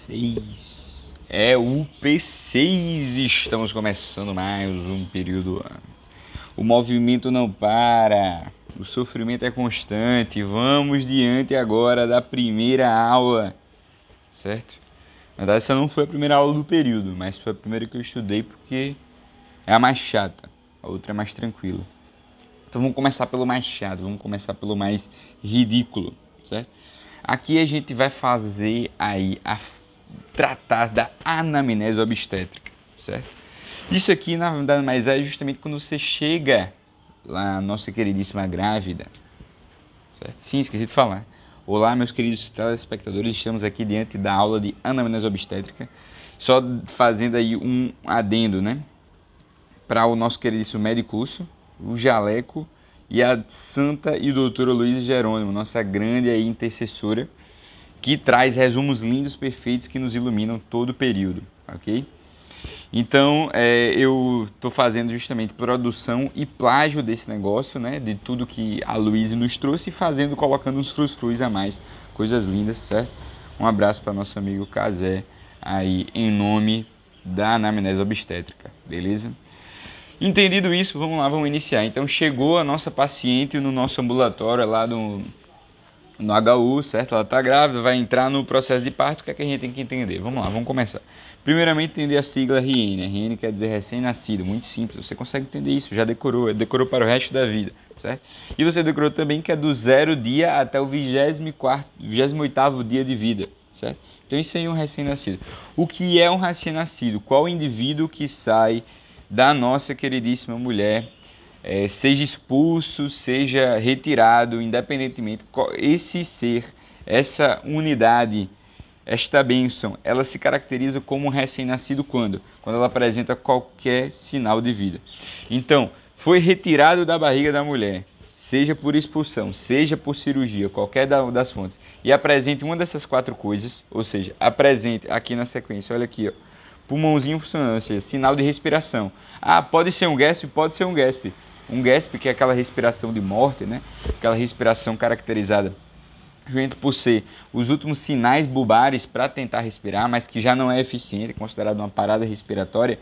P6. É o P6. Estamos começando mais um período. O movimento não para. O sofrimento é constante. Vamos diante agora da primeira aula. Certo? Na verdade, essa não foi a primeira aula do período, mas foi a primeira que eu estudei porque é a mais chata. A outra é mais tranquila. Então vamos começar pelo mais chato, vamos começar pelo mais ridículo, certo? Aqui a gente vai fazer aí tratar da anamnese obstétrica, certo? Isso aqui nada mais é justamente quando você chega lá, a nossa queridíssima grávida, certo? Sim, esqueci de falar. Olá, meus queridos telespectadores, estamos aqui diante da aula de anamnese obstétrica, só fazendo aí um adendo, né? Para o nosso queridíssimo médico, o Jaleco e a santa e doutora Luísa Jerônimo, nossa grande aí intercessora, que traz resumos lindos, perfeitos, que nos iluminam todo o período, ok? Então, eu estou fazendo justamente produção e plágio desse negócio, né? De tudo que a Luísa nos trouxe e colocando uns frusfrus a mais, coisas lindas, certo? Um abraço para nosso amigo Cazé, aí em nome da anamnese obstétrica, beleza? Entendido isso, vamos lá, vamos iniciar. Então chegou a nossa paciente no nosso ambulatório lá no HU, certo? Ela está grávida, vai entrar no processo de parto, o que é que a gente tem que entender? Vamos lá, vamos começar. Primeiramente, entender a sigla RN. RN quer dizer recém-nascido, muito simples, você consegue entender isso, já decorou para o resto da vida, certo? E você decorou também que é do 0 dia até o 28º dia de vida, certo? Então isso aí é um recém-nascido. O que é um recém-nascido? Qual indivíduo que sai da nossa queridíssima mulher, seja expulso, seja retirado, independentemente, esse ser, essa unidade, esta bênção, ela se caracteriza como um recém-nascido quando? Quando ela apresenta qualquer sinal de vida. Então, foi retirado da barriga da mulher, seja por expulsão, seja por cirurgia, qualquer das fontes, e apresente uma dessas 4 coisas, ou seja, apresente aqui na sequência, olha aqui, ó, pulmãozinho funcionando, ou seja, sinal de respiração. Ah, pode ser um gasp? Pode ser um gasp. Um gasp que é aquela respiração de morte, né? Aquela respiração caracterizada junto por ser os últimos sinais bulbares para tentar respirar, mas que já não é eficiente, é considerado uma parada respiratória,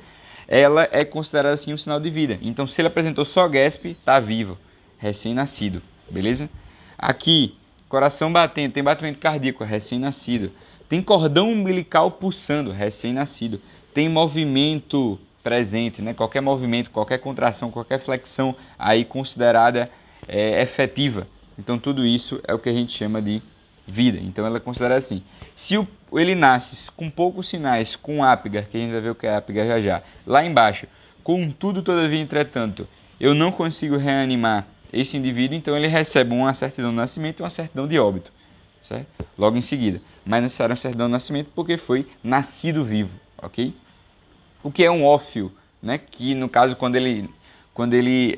ela é considerada assim um sinal de vida. Então, se ele apresentou só gasp, está vivo, recém-nascido, beleza? Aqui, coração batendo, tem batimento cardíaco, recém-nascido. Tem cordão umbilical pulsando, recém-nascido. Tem movimento presente, né? Qualquer movimento, qualquer contração, qualquer flexão aí considerada efetiva. Então tudo isso é o que a gente chama de vida. Então ela é considerada assim. Se ele nasce com poucos sinais, com Apgar, que a gente vai ver o que é Apgar já já, lá embaixo, contudo, todavia, entretanto, eu não consigo reanimar esse indivíduo, então ele recebe uma certidão de nascimento e uma certidão de óbito, certo? Logo em seguida. Mas necessário uma certidão de nascimento porque foi nascido vivo, ok? O que é um ófio, né? Que no caso quando ele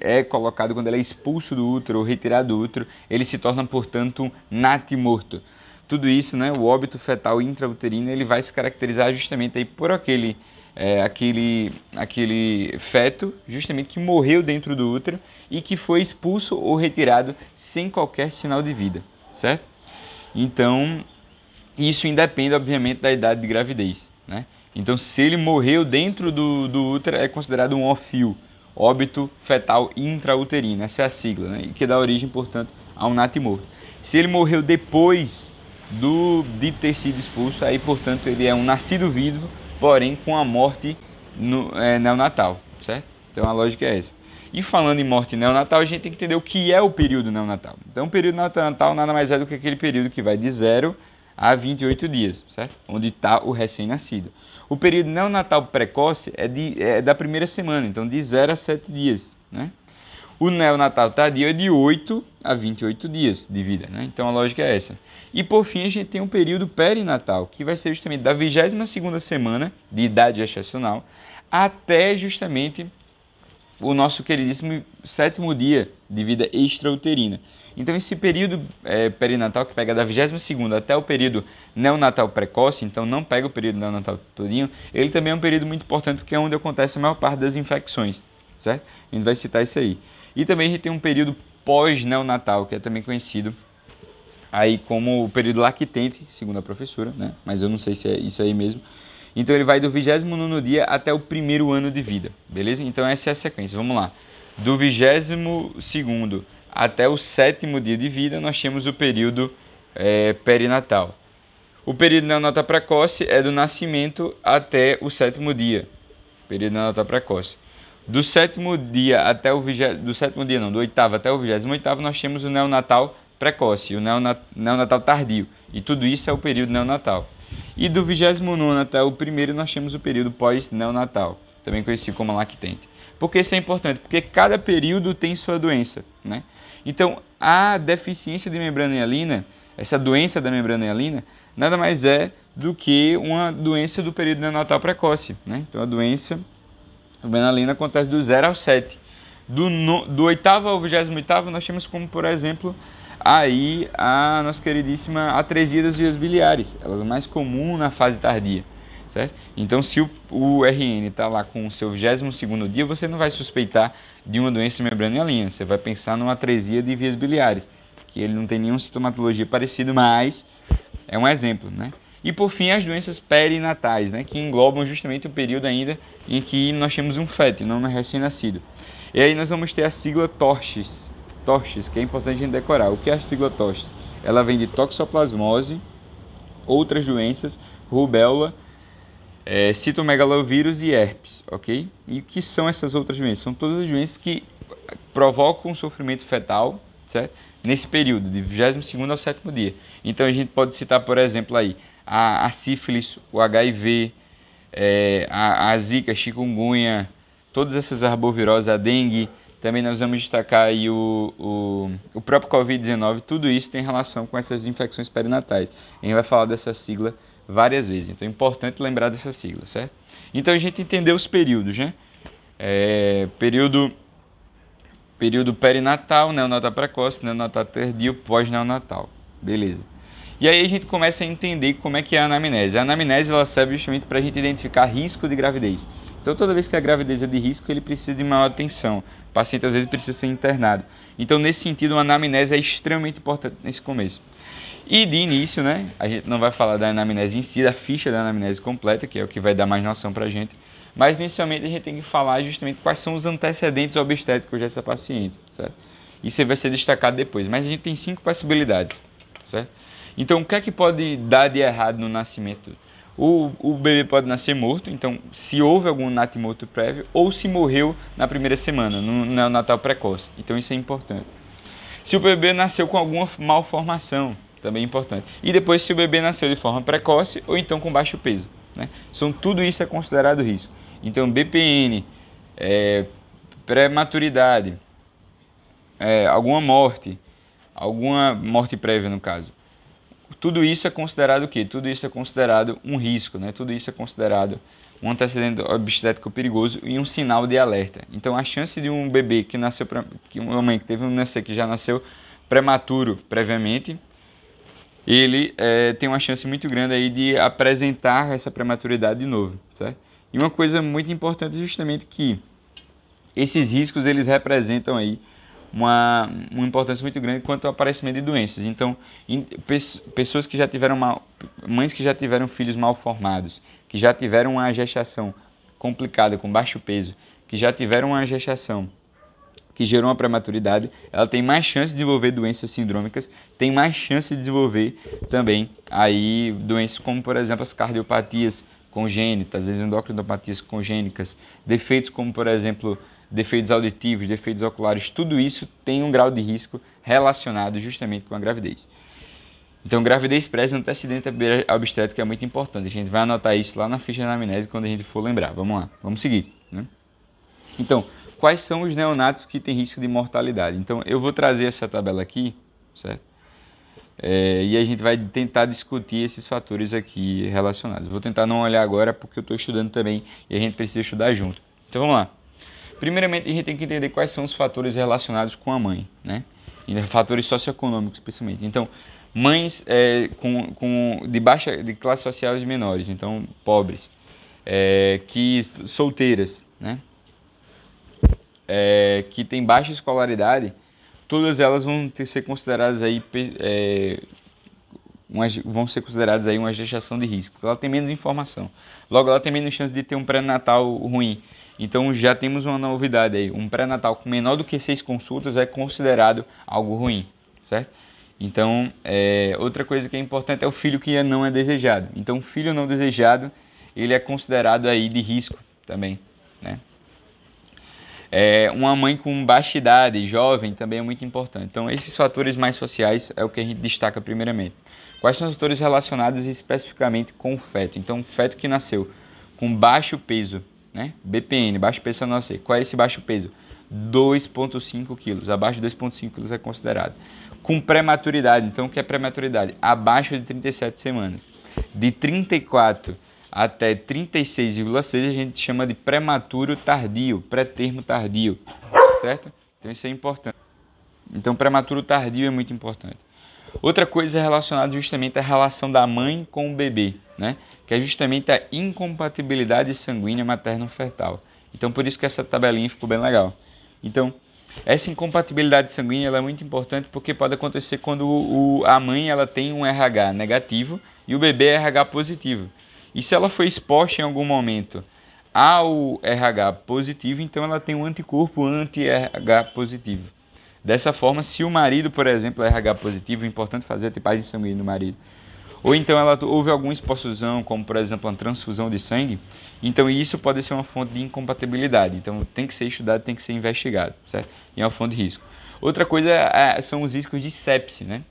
é colocado, quando ele é expulso do útero ou retirado do útero, ele se torna, portanto, um natimorto. Tudo isso, né, o óbito fetal intrauterino, ele vai se caracterizar justamente aí por aquele feto, justamente que morreu dentro do útero e que foi expulso ou retirado sem qualquer sinal de vida, certo? Então, isso independe, obviamente, da idade de gravidez, né? Então, se ele morreu dentro do útero, é considerado um ófio, óbito fetal intrauterino, essa é a sigla, né? E que dá origem, portanto, a um natimorto. Se ele morreu depois de ter sido expulso, aí, portanto, ele é um nascido vivo, porém com a morte neonatal, certo? Então, a lógica é essa. E falando em morte neonatal, a gente tem que entender o que é o período neonatal. Então, o período neonatal nada mais é do que aquele período que vai de 0 a 28 dias, certo? Onde está o recém-nascido. O período neonatal precoce é da primeira semana, então de 0 a 7 dias, né? O neonatal tardio é de 8 a 28 dias de vida, né? Então a lógica é essa. E por fim a gente tem um período perinatal, que vai ser justamente da 22ª semana de idade gestacional até justamente o nosso queridíssimo 7º dia de vida extrauterina. Então esse período perinatal, que pega da 22ª até o período neonatal precoce, então não pega o período neonatal todinho, ele também é um período muito importante porque é onde acontece a maior parte das infecções, certo? A gente vai citar isso aí. E também a gente tem um período pós-neonatal, que é também conhecido aí como o período lactente, segundo a professora, né? Mas eu não sei se é isso aí mesmo. Então ele vai do 29º dia até o primeiro ano de vida, beleza? Então essa é a sequência, vamos lá. Do 22º até o 7º dia de vida, nós temos o período perinatal. O período neonatal precoce é do nascimento até o 7º dia, período neonatal precoce. Do 7º dia até o 20º, do 7º dia não, do 8º até o 28º, nós temos o neonatal precoce, o neonatal tardio. E tudo isso é o período neonatal. E do 29º até o 1º, nós temos o período pós-neonatal, também conhecido como lactente. Por que isso é importante? Porque cada período tem sua doença, né? Então, a deficiência de membrana hialina, essa doença da membrana hialina, nada mais é do que uma doença do período neonatal precoce, né? Então, a doença adrenalina acontece do 0 ao 7. Do 8º ao 28º, nós temos como, por exemplo, aí a nossa queridíssima atresia das vias biliares. Elas são mais comuns na fase tardia, certo? Então, se o RN está lá com o seu 22º dia, você não vai suspeitar de uma doença de membrana hialina. Você vai pensar numa atresia de vias biliares, que ele não tem nenhuma sintomatologia parecida, mas é um exemplo, né? E por fim, as doenças perinatais, né, que englobam justamente o período ainda em que nós temos um feto, não um recém-nascido. E aí nós vamos ter a sigla TORCHES, que é importante a gente decorar. O que é a sigla TORCHES? Ela vem de toxoplasmose, outras doenças, rubéola, citomegalovírus e herpes, ok? E o que são essas outras doenças? São todas as doenças que provocam sofrimento fetal, certo? Nesse período, de 22º ao 7º dia. Então a gente pode citar, por exemplo, aí a sífilis, o HIV, a zika, chikungunya, todas essas arboviroses, a dengue. Também nós vamos destacar aí o próprio Covid-19. Tudo isso tem relação com essas infecções perinatais. A gente vai falar dessa sigla várias vezes. Então é importante lembrar dessa sigla, certo? Então a gente entendeu os períodos, né? Período perinatal, neonatal precoce, neonatal tardio, pós-neonatal. Beleza. E aí a gente começa a entender como é que é a anamnese. A anamnese ela serve justamente para a gente identificar risco de gravidez. Então toda vez que a gravidez é de risco, ele precisa de maior atenção. O paciente às vezes precisa ser internado. Então nesse sentido, a anamnese é extremamente importante nesse começo. E de início, né, a gente não vai falar da anamnese em si, da ficha da anamnese completa, que é o que vai dar mais noção para a gente. Mas inicialmente a gente tem que falar justamente quais são os antecedentes obstétricos dessa paciente, certo? Isso vai ser destacado depois, mas a gente tem 5 possibilidades, certo? Então, o que é que pode dar de errado no nascimento? O bebê pode nascer morto, então se houve algum natimorto prévio, ou se morreu na primeira semana, no neonatal precoce. Então isso é importante. Se o bebê nasceu com alguma malformação, também é importante. E depois se o bebê nasceu de forma precoce ou então com baixo peso, né? Tudo isso é considerado risco. Então BPN, prematuridade, alguma morte prévia no caso. Tudo isso é considerado o quê? Tudo isso é considerado um risco, né? Tudo isso é considerado um antecedente obstétrico perigoso e um sinal de alerta. Então a chance de um bebê que nasceu, que uma mãe que teve um nascer que já nasceu prematuro previamente, ele tem uma chance muito grande aí de apresentar essa prematuridade de novo, certo? E uma coisa muito importante é justamente que esses riscos eles representam aí uma importância muito grande quanto ao aparecimento de doenças. Então, pessoas que já tiveram mães que já tiveram filhos mal formados, que já tiveram uma gestação complicada com baixo peso, que já tiveram uma gestação que gerou uma prematuridade, ela tem mais chance de desenvolver doenças sindrômicas, tem mais chance de desenvolver também aí doenças como, por exemplo, as cardiopatias congênitas, as endocrinopatias congênicas, defeitos como, por exemplo, defeitos auditivos, defeitos oculares, tudo isso tem um grau de risco relacionado justamente com a gravidez. Então, gravidez prévia, antecedente obstétrico é muito importante. A gente vai anotar isso lá na ficha de anamnese quando a gente for lembrar. Vamos lá, vamos seguir, né? Então, quais são os neonatos que têm risco de mortalidade? Então, eu vou trazer essa tabela aqui, certo? E a gente vai tentar discutir esses fatores aqui relacionados. Vou tentar não olhar agora porque eu estou estudando também e a gente precisa estudar junto. Então, vamos lá. Primeiramente, a gente tem que entender quais são os fatores relacionados com a mãe, né? E fatores socioeconômicos, principalmente. Então, mães de classe sociais menores, então pobres, solteiras, né? Que têm baixa escolaridade, todas elas vão ser consideradas aí vão ser consideradas aí uma gestação de risco, porque ela tem menos informação. Logo, ela tem menos chance de ter um pré-natal ruim. Então, já temos uma novidade aí. Um pré-natal com menor do que 6 consultas é considerado algo ruim, certo? Então, outra coisa que é importante é o filho que não é desejado. Então, o filho não desejado, ele é considerado aí de risco também, né? Uma mãe com baixa idade, jovem, também é muito importante. Então, esses fatores mais sociais é o que a gente destaca primeiramente. Quais são os fatores relacionados especificamente com o feto? Então, o feto que nasceu com baixo peso, né? BPN, baixo peso a nascer. Qual é esse baixo peso? 2,5 quilos. Abaixo de 2,5 quilos é considerado. Com prematuridade, então o que é prematuridade? Abaixo de 37 semanas. De 34 até 36,6 a gente chama de prematuro tardio, pré-termo tardio, certo? Então isso é importante. Então prematuro tardio é muito importante. Outra coisa relacionada justamente à relação da mãe com o bebê, né? Que é justamente a incompatibilidade sanguínea materno-fetal. Então por isso que essa tabelinha ficou bem legal. Então essa incompatibilidade sanguínea ela é muito importante porque pode acontecer quando a mãe ela tem um RH negativo e o bebê é RH positivo. E se ela foi exposta em algum momento ao RH positivo, então ela tem um anticorpo anti-RH positivo. Dessa forma, se o marido, por exemplo, é RH positivo, é importante fazer a tipagem sanguínea do marido. Ou então houve alguma exposição, como por exemplo uma transfusão de sangue, então isso pode ser uma fonte de incompatibilidade. Então tem que ser estudado, tem que ser investigado, certo? E é uma fonte de risco. Outra coisa são os riscos de sepse, né?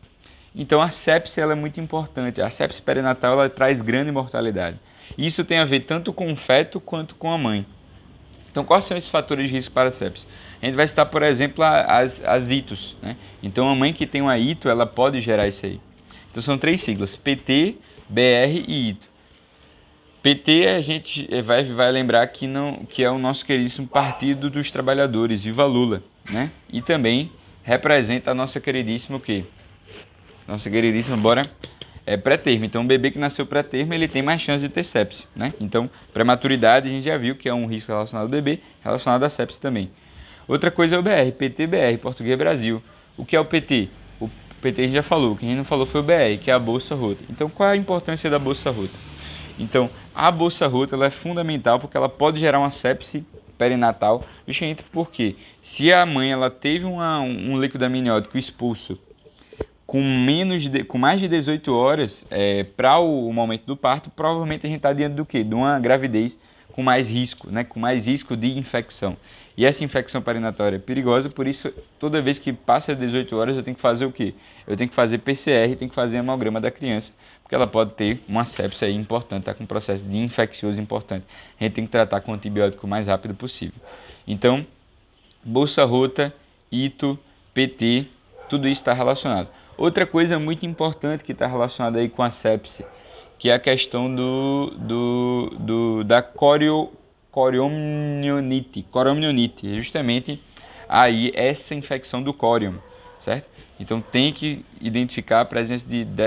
Então a sepse ela é muito importante. A sepse perinatal ela traz grande mortalidade. Isso tem a ver tanto com o feto quanto com a mãe. Então quais são esses fatores de risco para a sepse? A gente vai citar, por exemplo, as ITOs, né? Então a mãe que tem uma ITO, ela pode gerar isso aí. Então são 3 siglas, PT, BR e ITO. PT a gente vai lembrar que é o nosso queridíssimo Partido dos Trabalhadores, Viva Lula, né? E também representa a nossa queridíssima o quê? Nossa queridíssima, pré-termo. Então, o bebê que nasceu pré-termo, ele tem mais chance de ter sepse, né? Então, prematuridade, a gente já viu que é um risco relacionado ao bebê, relacionado à sepse também. Outra coisa é o BR, PT-BR, Português Brasil. O que é o PT? O PT a gente já falou, o que a gente não falou foi o BR, que é a bolsa rota. Então, qual é a importância da bolsa rota? Então, a bolsa rota ela é fundamental porque ela pode gerar uma sepse perinatal, justamente porque se a mãe ela teve um líquido amniótico expulso com mais de 18 horas para o momento do parto, provavelmente a gente está diante do quê? De uma gravidez com mais risco, né? Com mais risco de infecção. E essa infecção perinatória é perigosa, por isso toda vez que passa 18 horas eu tenho que fazer o quê? Eu tenho que fazer PCR, tenho que fazer hemograma da criança, porque ela pode ter uma sepse aí importante, está com um processo de infeccioso importante. A gente tem que tratar com antibiótico o mais rápido possível. Então, bolsa rota, ITO, PT, tudo isso está relacionado. Outra coisa muito importante que está relacionada aí com a sepse, que é a questão da coriomionite, justamente aí essa infecção do corium, certo? Então tem que identificar a presença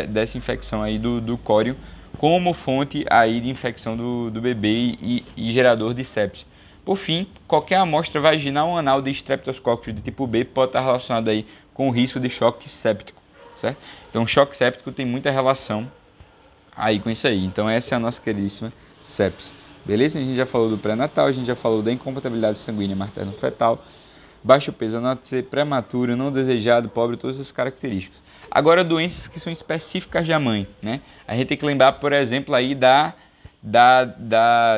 dessa infecção aí do corium como fonte aí de infecção do bebê e gerador de sepse. Por fim, qualquer amostra vaginal ou anal de Streptococcus de tipo B pode estar relacionada aí com o risco de choque séptico, certo? Então, choque séptico tem muita relação aí com isso aí. Então, essa é a nossa queridíssima sepse. Beleza? A gente já falou do pré-natal, a gente já falou da incompatibilidade sanguínea materno-fetal, baixo peso a nascer, prematuro, não desejado, pobre, todas essas características. Agora, doenças que são específicas da mãe, né? A gente tem que lembrar, por exemplo, aí da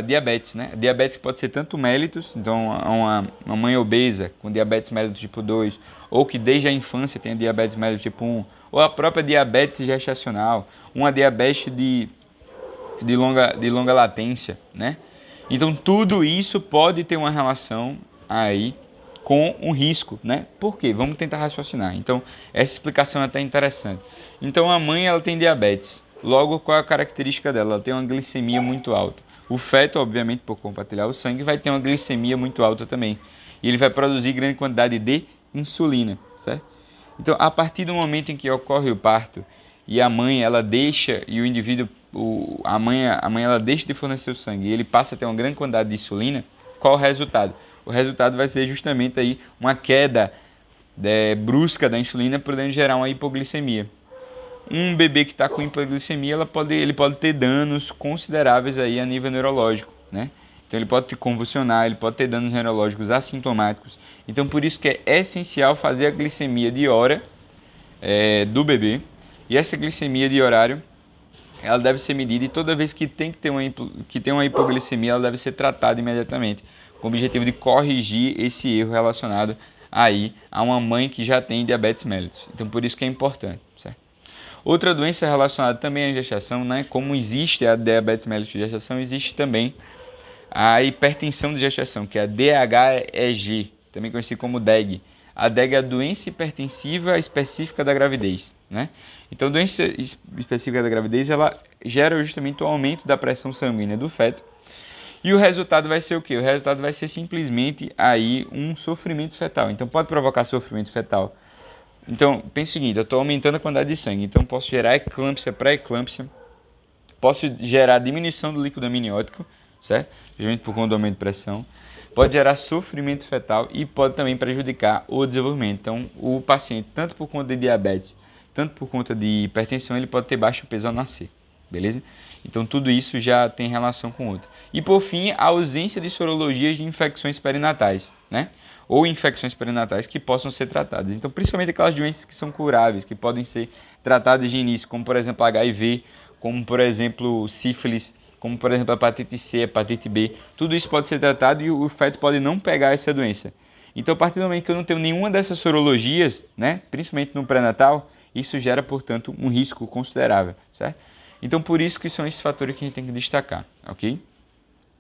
diabetes, né? Diabetes pode ser tanto mellitus, então uma mãe obesa com diabetes mellitus tipo 2, ou que desde a infância tem diabetes mellitus tipo 1, ou a própria diabetes gestacional, uma diabetes de longa latência, né? Então tudo isso pode ter uma relação aí com um risco, né? Por quê? Vamos tentar raciocinar. Então, essa explicação é até interessante. Então, a mãe ela tem diabetes. Logo, qual é a característica dela? Ela tem uma glicemia muito alta. O feto, obviamente, por compartilhar o sangue, vai ter uma glicemia muito alta também. E ele vai produzir grande quantidade de insulina, certo? Então, a partir do momento em que ocorre o parto e a mãe ela deixa e o indivíduo a mãe ela deixa de fornecer o sangue e ele passa a ter uma grande quantidade de insulina, qual o resultado? O resultado vai ser justamente aí uma queda brusca da insulina, podendo gerar uma hipoglicemia. um bebê que está com hipoglicemia, ele pode ter danos consideráveis aí a nível neurológico, né? Então ele pode te convulsionar, ele pode ter danos neurológicos assintomáticos. Então por isso que é essencial fazer a glicemia de hora do bebê. E essa glicemia de horário, ela deve ser medida, e toda vez que tem uma hipoglicemia, ela deve ser tratada imediatamente, com o objetivo de corrigir esse erro relacionado aí a uma mãe que já tem diabetes mellitus. Então por isso que é importante, certo? Outra doença relacionada também à gestação, né? Como existe a diabetes mellitus de gestação, existe também a hipertensão de gestação, que é a DHEG, também conhecida como DEG. A DEG é a doença hipertensiva específica da gravidez, né? Então, a doença específica da gravidez, ela gera justamente o aumento da pressão sanguínea do feto. E o resultado vai ser o quê? O resultado vai ser simplesmente aí um sofrimento fetal. Então, pode provocar sofrimento fetal. Então, pense o seguinte, eu estou aumentando a quantidade de sangue, então posso gerar eclâmpsia, pré-eclâmpsia, posso gerar diminuição do líquido amniótico, certo? Justamente por conta do aumento de pressão. Pode gerar sofrimento fetal e pode também prejudicar o desenvolvimento. Então, o paciente, tanto por conta de diabetes, tanto por conta de hipertensão, ele pode ter baixo peso ao nascer, beleza? Então, tudo isso já tem relação com o outro. E, por fim, a ausência de sorologias de infecções perinatais, né? Ou infecções perinatais que possam ser tratadas. Então, principalmente aquelas doenças que são curáveis, que podem ser tratadas de início, como, por exemplo, HIV, como, por exemplo, sífilis, como, por exemplo, hepatite C, hepatite B. Tudo isso pode ser tratado e o feto pode não pegar essa doença. Então, a partir do momento que eu não tenho nenhuma dessas sorologias, né, principalmente no pré-natal, isso gera, portanto, um risco considerável, certo? Então, por isso que são esses fatores que a gente tem que destacar, ok?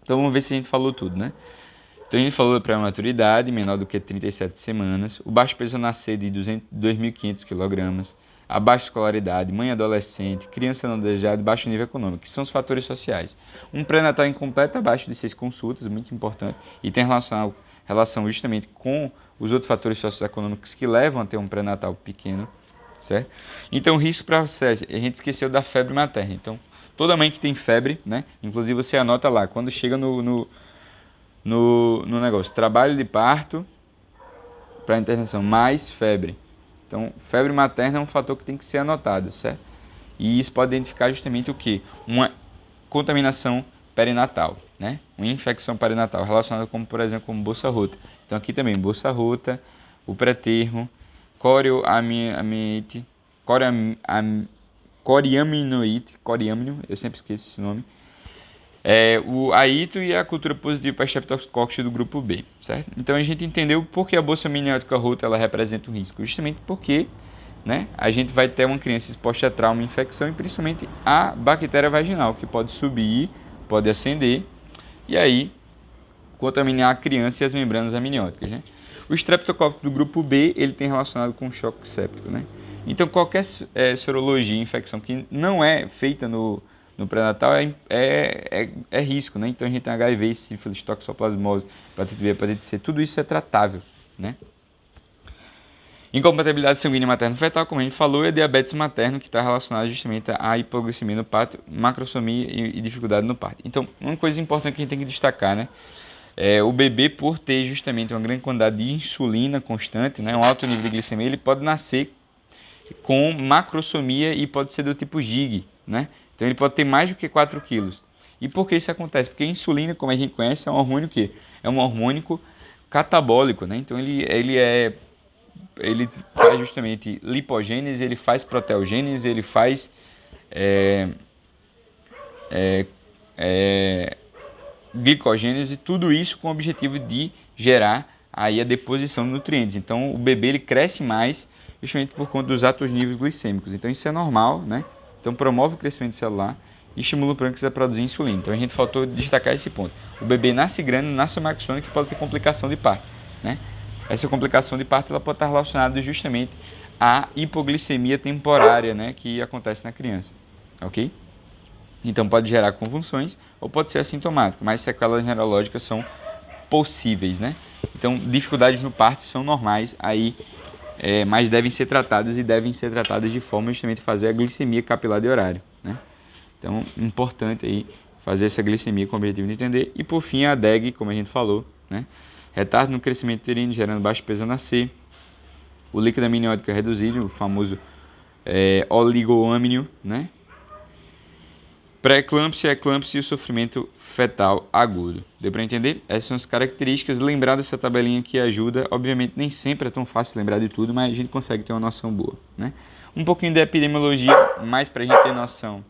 Então, vamos ver se a gente falou tudo, né? Então, a gente falou da pré-maturidade, menor do que 37 semanas, o baixo peso ao nascer de 2.500 kg, a baixa escolaridade, mãe adolescente, criança não desejada e baixo nível econômico, que são os fatores sociais. Um pré-natal incompleto abaixo de 6 consultas, muito importante, e tem relação justamente com os outros fatores socioeconômicos que levam a ter um pré-natal pequeno, certo? Então, risco para acesso, a gente esqueceu da febre materna. Então, toda mãe que tem febre, né? Inclusive você anota lá, quando chega no negócio, trabalho de parto para internação, mais febre. Então, febre materna é um fator que tem que ser anotado, certo? E isso pode identificar justamente o que? Uma contaminação perinatal, né? Uma infecção perinatal relacionada como, por exemplo, como bolsa rota. Então, aqui também, bolsa rota, o pré-termo, coriaminoide, coriamino, eu sempre esqueço esse nome, o AITO e a cultura positiva para Streptococcus do grupo B, certo? Então a gente entendeu por que a bolsa amniótica rota ela representa um risco, justamente porque, né, a gente vai ter uma criança exposta a trauma, infecção e principalmente a bactéria vaginal, que pode subir, pode ascender e aí contaminar a criança e as membranas amnióticas, né? O Streptococcus do grupo B, ele tem relacionado com choque séptico, né? Então qualquer sorologia, infecção que não é feita no pré-natal é risco, né? Então a gente tem HIV, sífilis, toxoplasmose, hepatite B, hepatite C, tudo isso é tratável, né? Incompatibilidade sanguínea materno-fetal, como a gente falou, e a diabetes materno, que está relacionada justamente à hipoglicemia no parto, macrosomia e dificuldade no parto. Então, uma coisa importante que a gente tem que destacar, né? O bebê, por ter justamente uma grande quantidade de insulina constante, né? Um alto nível de glicemia, ele pode nascer com macrosomia e pode ser do tipo GIG, né? Então ele pode ter mais do que 4 quilos. E por que isso acontece? Porque a insulina, como a gente conhece, é um hormônio que é um hormônio catabólico, né? Então ele faz justamente lipogênese, ele faz proteogênese, ele faz glicogênese, tudo isso com o objetivo de gerar aí a deposição de nutrientes. Então o bebê ele cresce mais justamente por conta dos altos níveis glicêmicos. Então isso é normal, né? Então promove o crescimento celular e estimula o pâncreas a produzir insulina. Então a gente faltou destacar esse ponto. O bebê nasce grande, nasce maxônico e pode ter complicação de parto, né? Essa complicação de parto ela pode estar relacionada justamente à hipoglicemia temporária, né, que acontece na criança, ok? Então pode gerar convulsões ou pode ser assintomático, mas sequelas neurológicas são possíveis, né? Então dificuldades no parto são normais aí, mas devem ser tratadas de forma justamente fazer a glicemia capilar de horário, né? Então importante aí fazer essa glicemia com o objetivo de entender. E por fim a DEG, como a gente falou, né? Retardo no crescimento uterino, gerando baixo peso ao nascer. O líquido amniótico é reduzido, o famoso oligoâmnio, né? Pré-eclâmpsia, eclâmpsia e o sofrimento fetal agudo. Deu para entender? Essas são as características. Lembrar dessa tabelinha que ajuda. Obviamente nem sempre é tão fácil lembrar de tudo, mas a gente consegue ter uma noção boa, né? Um pouquinho de epidemiologia, mais para a gente ter noção.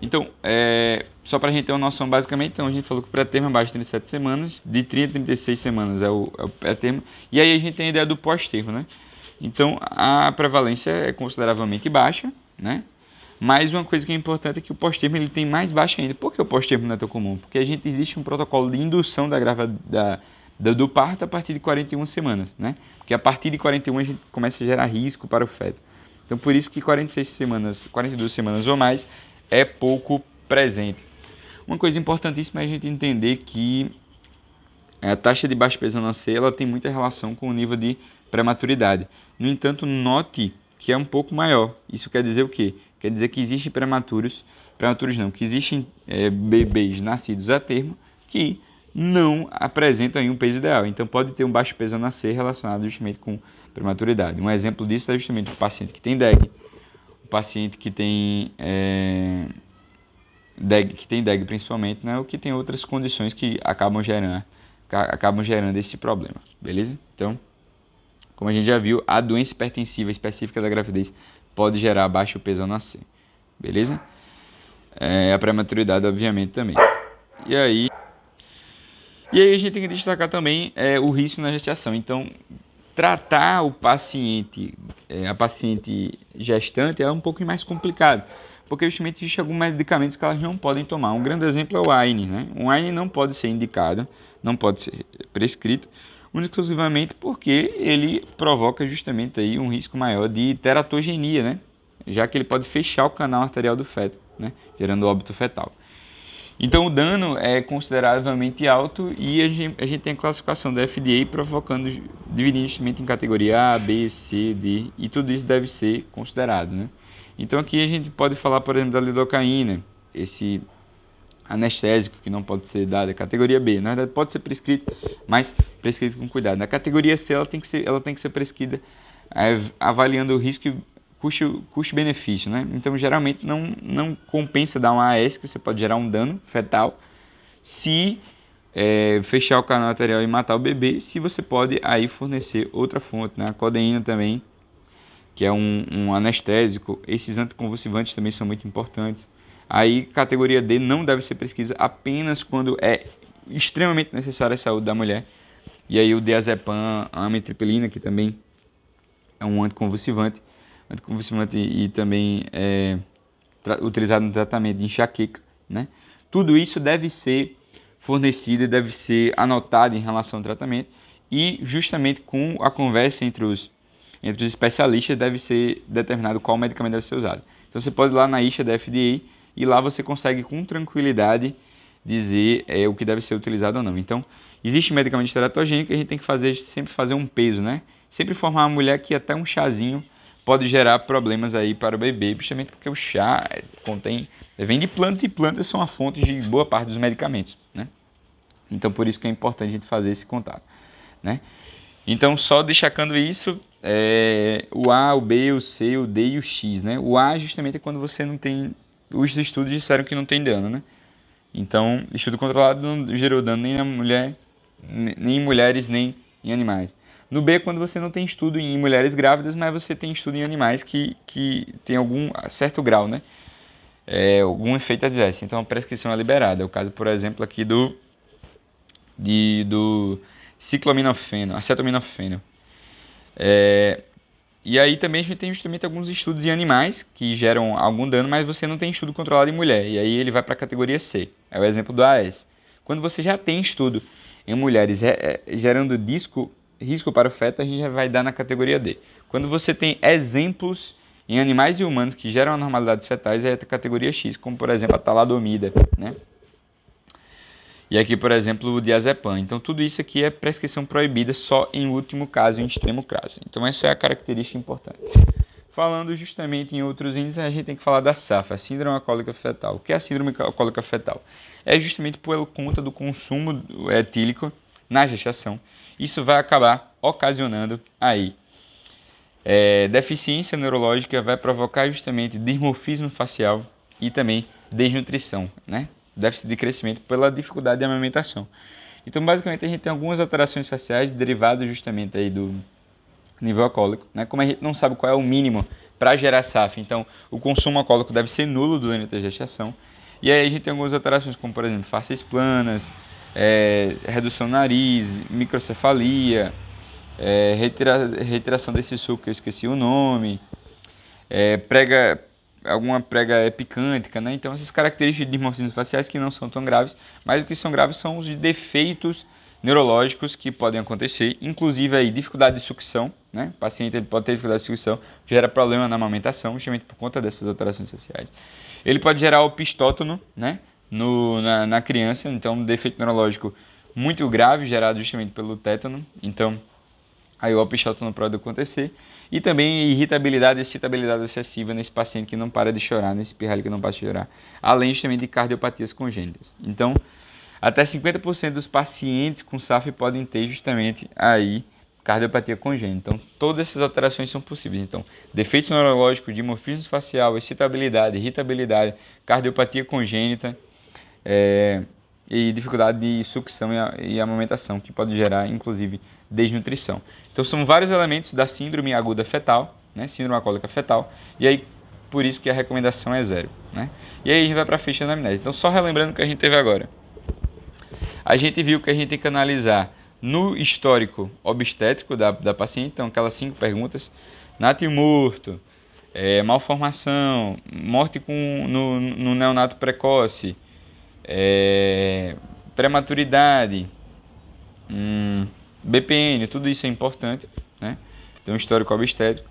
Então, só para a gente ter uma noção basicamente, então a gente falou que o pré-termo é abaixo de 37 semanas, de 30 a 36 semanas é o pré-termo, e aí a gente tem a ideia do pós-termo, né? Então, a prevalência é consideravelmente baixa, né? Mas uma coisa que é importante é que o pós-termo ele tem mais baixa ainda. Por que o pós-termo não é tão comum? Porque existe um protocolo de indução do parto a partir de 41 semanas, né? Porque a partir de 41 a gente começa a gerar risco para o feto. Então por isso que 46 semanas, 42 semanas ou mais é pouco presente. Uma coisa importantíssima é a gente entender que a taxa de baixo peso ao nascer ela tem muita relação com o nível de prematuridade. No entanto, note que é um pouco maior. Isso quer dizer o quê? Quer dizer que existem prematuros não, que existem bebês nascidos a termo que não apresentam aí um peso ideal. Então pode ter um baixo peso a nascer relacionado justamente com prematuridade. Um exemplo disso é justamente o paciente que tem DEG, o paciente que tem DEG principalmente, né, ou que tem outras condições que acabam gerando esse problema, beleza? Então, como a gente já viu, a doença hipertensiva específica da gravidez pode gerar baixo peso ao nascer, beleza? A prematuridade, obviamente, também. E aí a gente tem que destacar também o risco na gestação. Então, tratar o paciente, a paciente gestante, é um pouco mais complicado, porque justamente existem alguns medicamentos que elas não podem tomar. Um grande exemplo é o AINE, né? O AINE não pode ser indicado, não pode ser prescrito, única e exclusivamente porque ele provoca justamente aí um risco maior de teratogenia, né? Já que ele pode fechar o canal arterial do feto, né? Gerando óbito fetal. Então o dano é consideravelmente alto e a gente tem a classificação da FDA dividindo justamente em categoria A, B, C, D, e tudo isso deve ser considerado, né? Então aqui a gente pode falar, por exemplo, da lidocaína, esse anestésico que não pode ser dado, é categoria B. Na verdade pode ser prescrito, mas prescrito com cuidado. Na categoria C ela tem que ser prescrita avaliando o risco custo-benefício, né? Então geralmente não compensa dar um AS, que você pode gerar um dano fetal, se fechar o canal arterial e matar o bebê, se você pode aí fornecer outra fonte, né? A codeína também, que é um anestésico. Esses anticonvulsivantes também são muito importantes. Aí, categoria D não deve ser prescrita apenas quando é extremamente necessária a saúde da mulher. E aí o diazepam, a amitriptilina, que também é um anticonvulsivante e também é utilizado no tratamento de enxaqueca, né? Tudo isso deve ser fornecido e deve ser anotado em relação ao tratamento, e justamente com a conversa entre os especialistas deve ser determinado qual medicamento deve ser usado. Então você pode ir lá na isca da FDA e lá você consegue com tranquilidade dizer o que deve ser utilizado ou não. Então, existe medicamento teratogênico, a gente tem que sempre fazer um peso, né? Sempre informar a mulher que até um chazinho pode gerar problemas aí para o bebê, justamente porque o chá vem de plantas, e plantas são a fonte de boa parte dos medicamentos, né? Então, por isso que é importante a gente fazer esse contato, né? Então, só destacando isso, o A, o B, o C, o D e o X, né? O A justamente é quando você não tem... Os estudos disseram que não tem dano, né? Então, estudo controlado não gerou dano nem na mulher, nem em mulheres, nem em animais. No B, quando você não tem estudo em mulheres grávidas, mas você tem estudo em animais que tem algum certo grau, né? Algum efeito adverso. Então, a prescrição é liberada. É o caso, por exemplo, aqui do ciclominofeno, acetaminofeno. E aí também a gente tem justamente alguns estudos em animais que geram algum dano, mas você não tem estudo controlado em mulher. E aí ele vai para a categoria C. É o exemplo do AS. Quando você já tem estudo em mulheres gerando risco para o feto, a gente já vai dar na categoria D. Quando você tem exemplos em animais e humanos que geram anormalidades fetais, é a categoria X, como por exemplo a taladomida, né? E aqui, por exemplo, o diazepam. Então, tudo isso aqui é prescrição proibida só em último caso, em extremo caso. Então, essa é a característica importante. Falando justamente em outros índices, a gente tem que falar da SAFA, a Síndrome Alcoólica Fetal. O que é a Síndrome Alcoólica Fetal? É justamente por conta do consumo etílico na gestação. Isso vai acabar ocasionando aí Deficiência neurológica vai provocar justamente dimorfismo facial e também desnutrição, né? Déficit de crescimento pela dificuldade de amamentação. Então, basicamente, a gente tem algumas alterações faciais derivadas justamente aí do nível alcoólico, né? Como a gente não sabe qual é o mínimo para gerar SAF, então o consumo alcoólico deve ser nulo durante a gestação. E aí a gente tem algumas alterações, como por exemplo, faces planas, redução do nariz, microcefalia, retiração desse suco que eu esqueci o nome, prega, alguma prega epicântica, né? Então essas características de dimorfismos faciais que não são tão graves, mas o que são graves são os defeitos neurológicos que podem acontecer, inclusive aí dificuldade de sucção, né? O paciente ele pode ter dificuldade de sucção, gera problema na amamentação, justamente por conta dessas alterações faciais. Ele pode gerar o pistótono, né? Na criança, então um defeito neurológico muito grave gerado justamente pelo tétano, então aí o pistótono pode acontecer. E também irritabilidade e excitabilidade excessiva nesse paciente que não para de chorar, nesse pirralho que não para de chorar. Além também de cardiopatias congênitas. Então, até 50% dos pacientes com SAF podem ter justamente aí cardiopatia congênita. Então, todas essas alterações são possíveis. Então, defeitos neurológicos, dimorfismo facial, excitabilidade, irritabilidade, cardiopatia congênita, e dificuldade de sucção e amamentação, que pode gerar, inclusive, desnutrição. Então, são vários elementos da síndrome aguda fetal, né? Síndrome alcoólica fetal, e aí, por isso que a recomendação é 0, né? E aí a gente vai para a ficha da anamnese. Então, só relembrando o que a gente teve agora. A gente viu que a gente tem que analisar no histórico obstétrico da paciente, então aquelas 5 perguntas, nato morto, malformação, morte no neonato precoce, prematuridade, BPN, tudo isso é importante, né? Então, histórico obstétrico.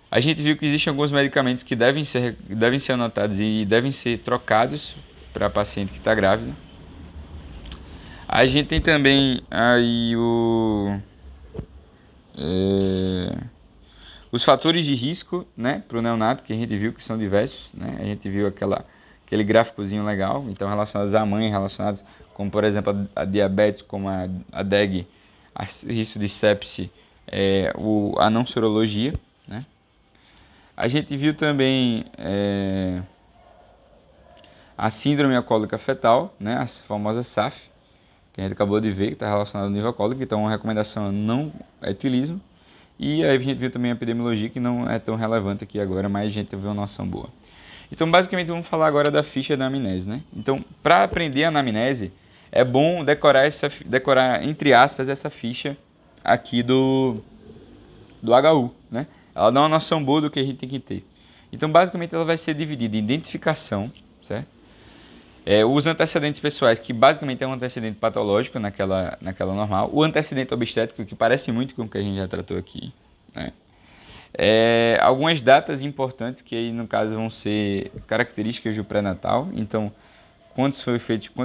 A gente viu que existem alguns medicamentos que devem ser anotados e devem ser trocados para a paciente que está grávida. A gente tem também aí os fatores de risco, né, para o neonato, que a gente viu que são diversos, né? A gente viu aquele gráficozinho legal, então relacionados à mãe, relacionados como por exemplo a diabetes, como a DEG, risco de sepse, a não sorologia, né? A gente viu também a síndrome alcoólica fetal, né, a famosa SAF, que a gente acabou de ver, que está relacionado ao nível alcoólico, então a recomendação é não etilismo. E aí a gente viu também a epidemiologia, que não é tão relevante aqui agora, mas a gente teve uma noção boa. Então, basicamente, vamos falar agora da ficha da anamnese, né? Então, para aprender a anamnese, é bom decorar, entre aspas, essa ficha aqui do HU, né? Ela dá uma noção boa do que a gente tem que ter. Então, basicamente, ela vai ser dividida em identificação, certo? Os antecedentes pessoais, que basicamente é um antecedente patológico naquela normal. O antecedente obstétrico, que parece muito com o que a gente já tratou aqui, né? Algumas datas importantes, que aí no caso vão ser características do pré-natal. Então, quantos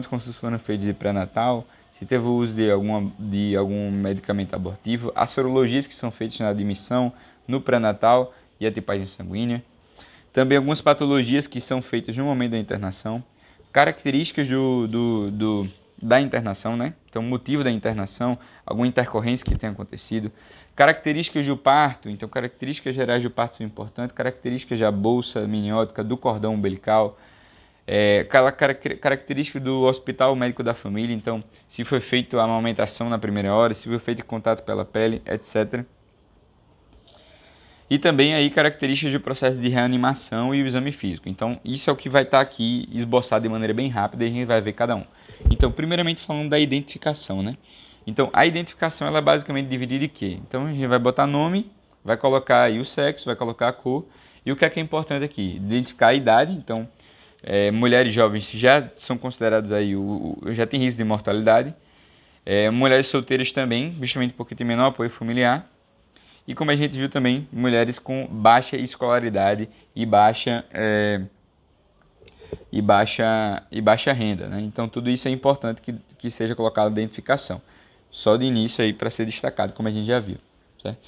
consultas foram feitos de pré-natal, se teve o uso de algum medicamento abortivo, as sorologias que são feitas na admissão, no pré-natal e a tipagem sanguínea. Também algumas patologias que são feitas no momento da internação, características da internação, né? Então, motivo da internação, alguma intercorrência que tenha acontecido, características do parto, então características gerais do parto são importantes, características da bolsa amniótica, do cordão umbilical, característica do hospital médico da família, então se foi feita a amamentação na primeira hora, se foi feito contato pela pele, etc. E também aí características do processo de reanimação e o exame físico. Então, isso é o que vai estar aqui esboçado de maneira bem rápida e a gente vai ver cada um. Então, primeiramente falando da identificação, né? Então, a identificação ela é basicamente dividida em quê? Então, a gente vai botar nome, vai colocar aí o sexo, vai colocar a cor. E o que é importante aqui? Identificar a idade. Então, mulheres jovens já são consideradas aí, já tem risco de mortalidade. Mulheres solteiras também, justamente porque tem menor apoio familiar. E como a gente viu também, mulheres com baixa escolaridade e baixa renda, né? Então tudo isso é importante que seja colocado na identificação. Só de início aí para ser destacado, como a gente já viu, certo?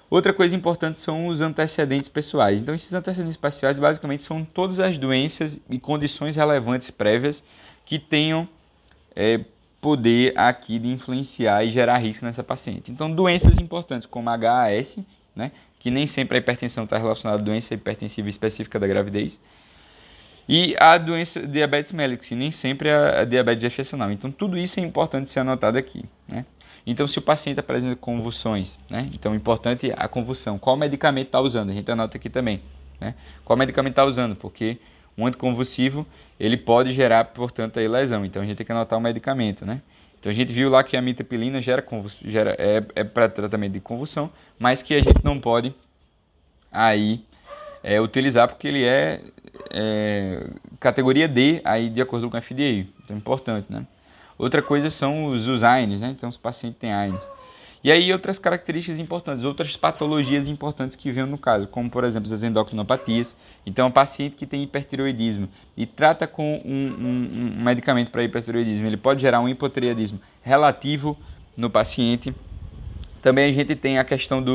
Outra coisa importante são os antecedentes pessoais. Então esses antecedentes pessoais basicamente são todas as doenças e condições relevantes prévias que tenham poder aqui de influenciar e gerar risco nessa paciente. Então, doenças importantes como HAS, né, que nem sempre a hipertensão está relacionada à doença hipertensiva específica da gravidez. E a doença diabetes mellitus, nem sempre a diabetes gestacional. Então, tudo isso é importante ser anotado aqui, né? Então, se o paciente apresenta convulsões, né? Então, importante a convulsão. Qual medicamento está usando? A gente anota aqui também, né? Qual medicamento está usando? Porque um anticonvulsivo, ele pode gerar, portanto, aí lesão. Então, a gente tem que anotar o medicamento, né? Então, a gente viu lá que a amitriptilina é para tratamento de convulsão, mas que a gente não pode aí utilizar porque ele é categoria D, aí de acordo com a FDA. Então é importante, né? Outra coisa são os AINES, né? Então os pacientes têm AINES. E aí outras características importantes, outras patologias importantes que vêm no caso, como por exemplo as endocrinopatias. Então um paciente que tem hipertireoidismo e trata com um medicamento para hipertireoidismo, ele pode gerar um hipotireoidismo relativo no paciente. Também a gente tem a questão da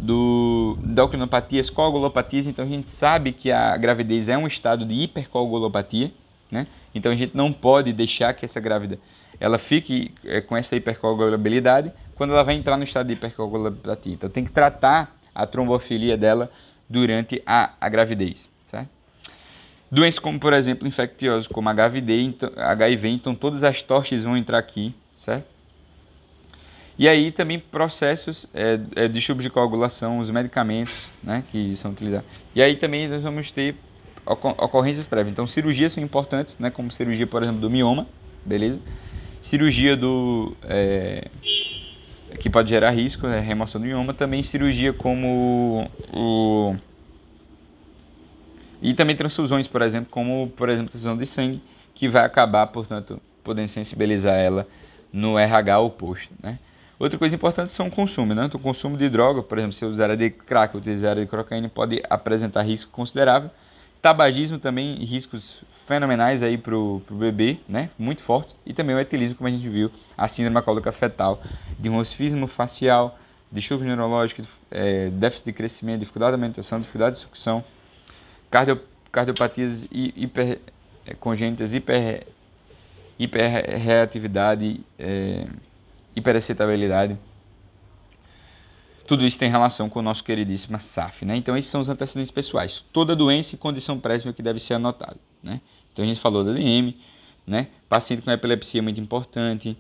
endocrinopatias, coagulopatias. Então a gente sabe que a gravidez é um estado de hipercoagulopatia, né? Então a gente não pode deixar que essa grávida ela fique com essa hipercoagulabilidade quando ela vai entrar no estado de hipercoagulopatia. Então tem que tratar a trombofilia dela durante a gravidez, certo? Doenças como, por exemplo, infecciosas como HIV, então todas as toxes vão entrar aqui, certo? E aí também processos de tubos de coagulação, os medicamentos, né, que são utilizados. E aí também nós vamos ter ocorrências prévias. Então cirurgias são importantes, né, como cirurgia, por exemplo, do mioma, beleza? Cirurgia que pode gerar risco, remoção do mioma. Também cirurgia como e também transfusões, por exemplo, como, por exemplo, transfusão de sangue, que vai acabar, portanto, podendo sensibilizar ela no RH oposto, né? Outra coisa importante são o consumo, né? Então, o consumo de droga, por exemplo, se usar de crack ou utilizar de cocaína, pode apresentar risco considerável. Tabagismo também, riscos fenomenais aí para o bebê, né? Muito fortes. E também o etilismo, como a gente viu, a síndrome alcoólica fetal, dimorfismo facial, distúrbio neurológico, déficit de crescimento, dificuldade de alimentação, dificuldade de sucção, cardiopatias congênitas, hiperreatividade, hiperexcitabilidade. Tudo isso tem relação com o nosso queridíssimo SAF, né? Então esses são os antecedentes pessoais. Toda doença e condição prévia que deve ser anotada, né? Então a gente falou da DM, né? Paciente com epilepsia é muito importante.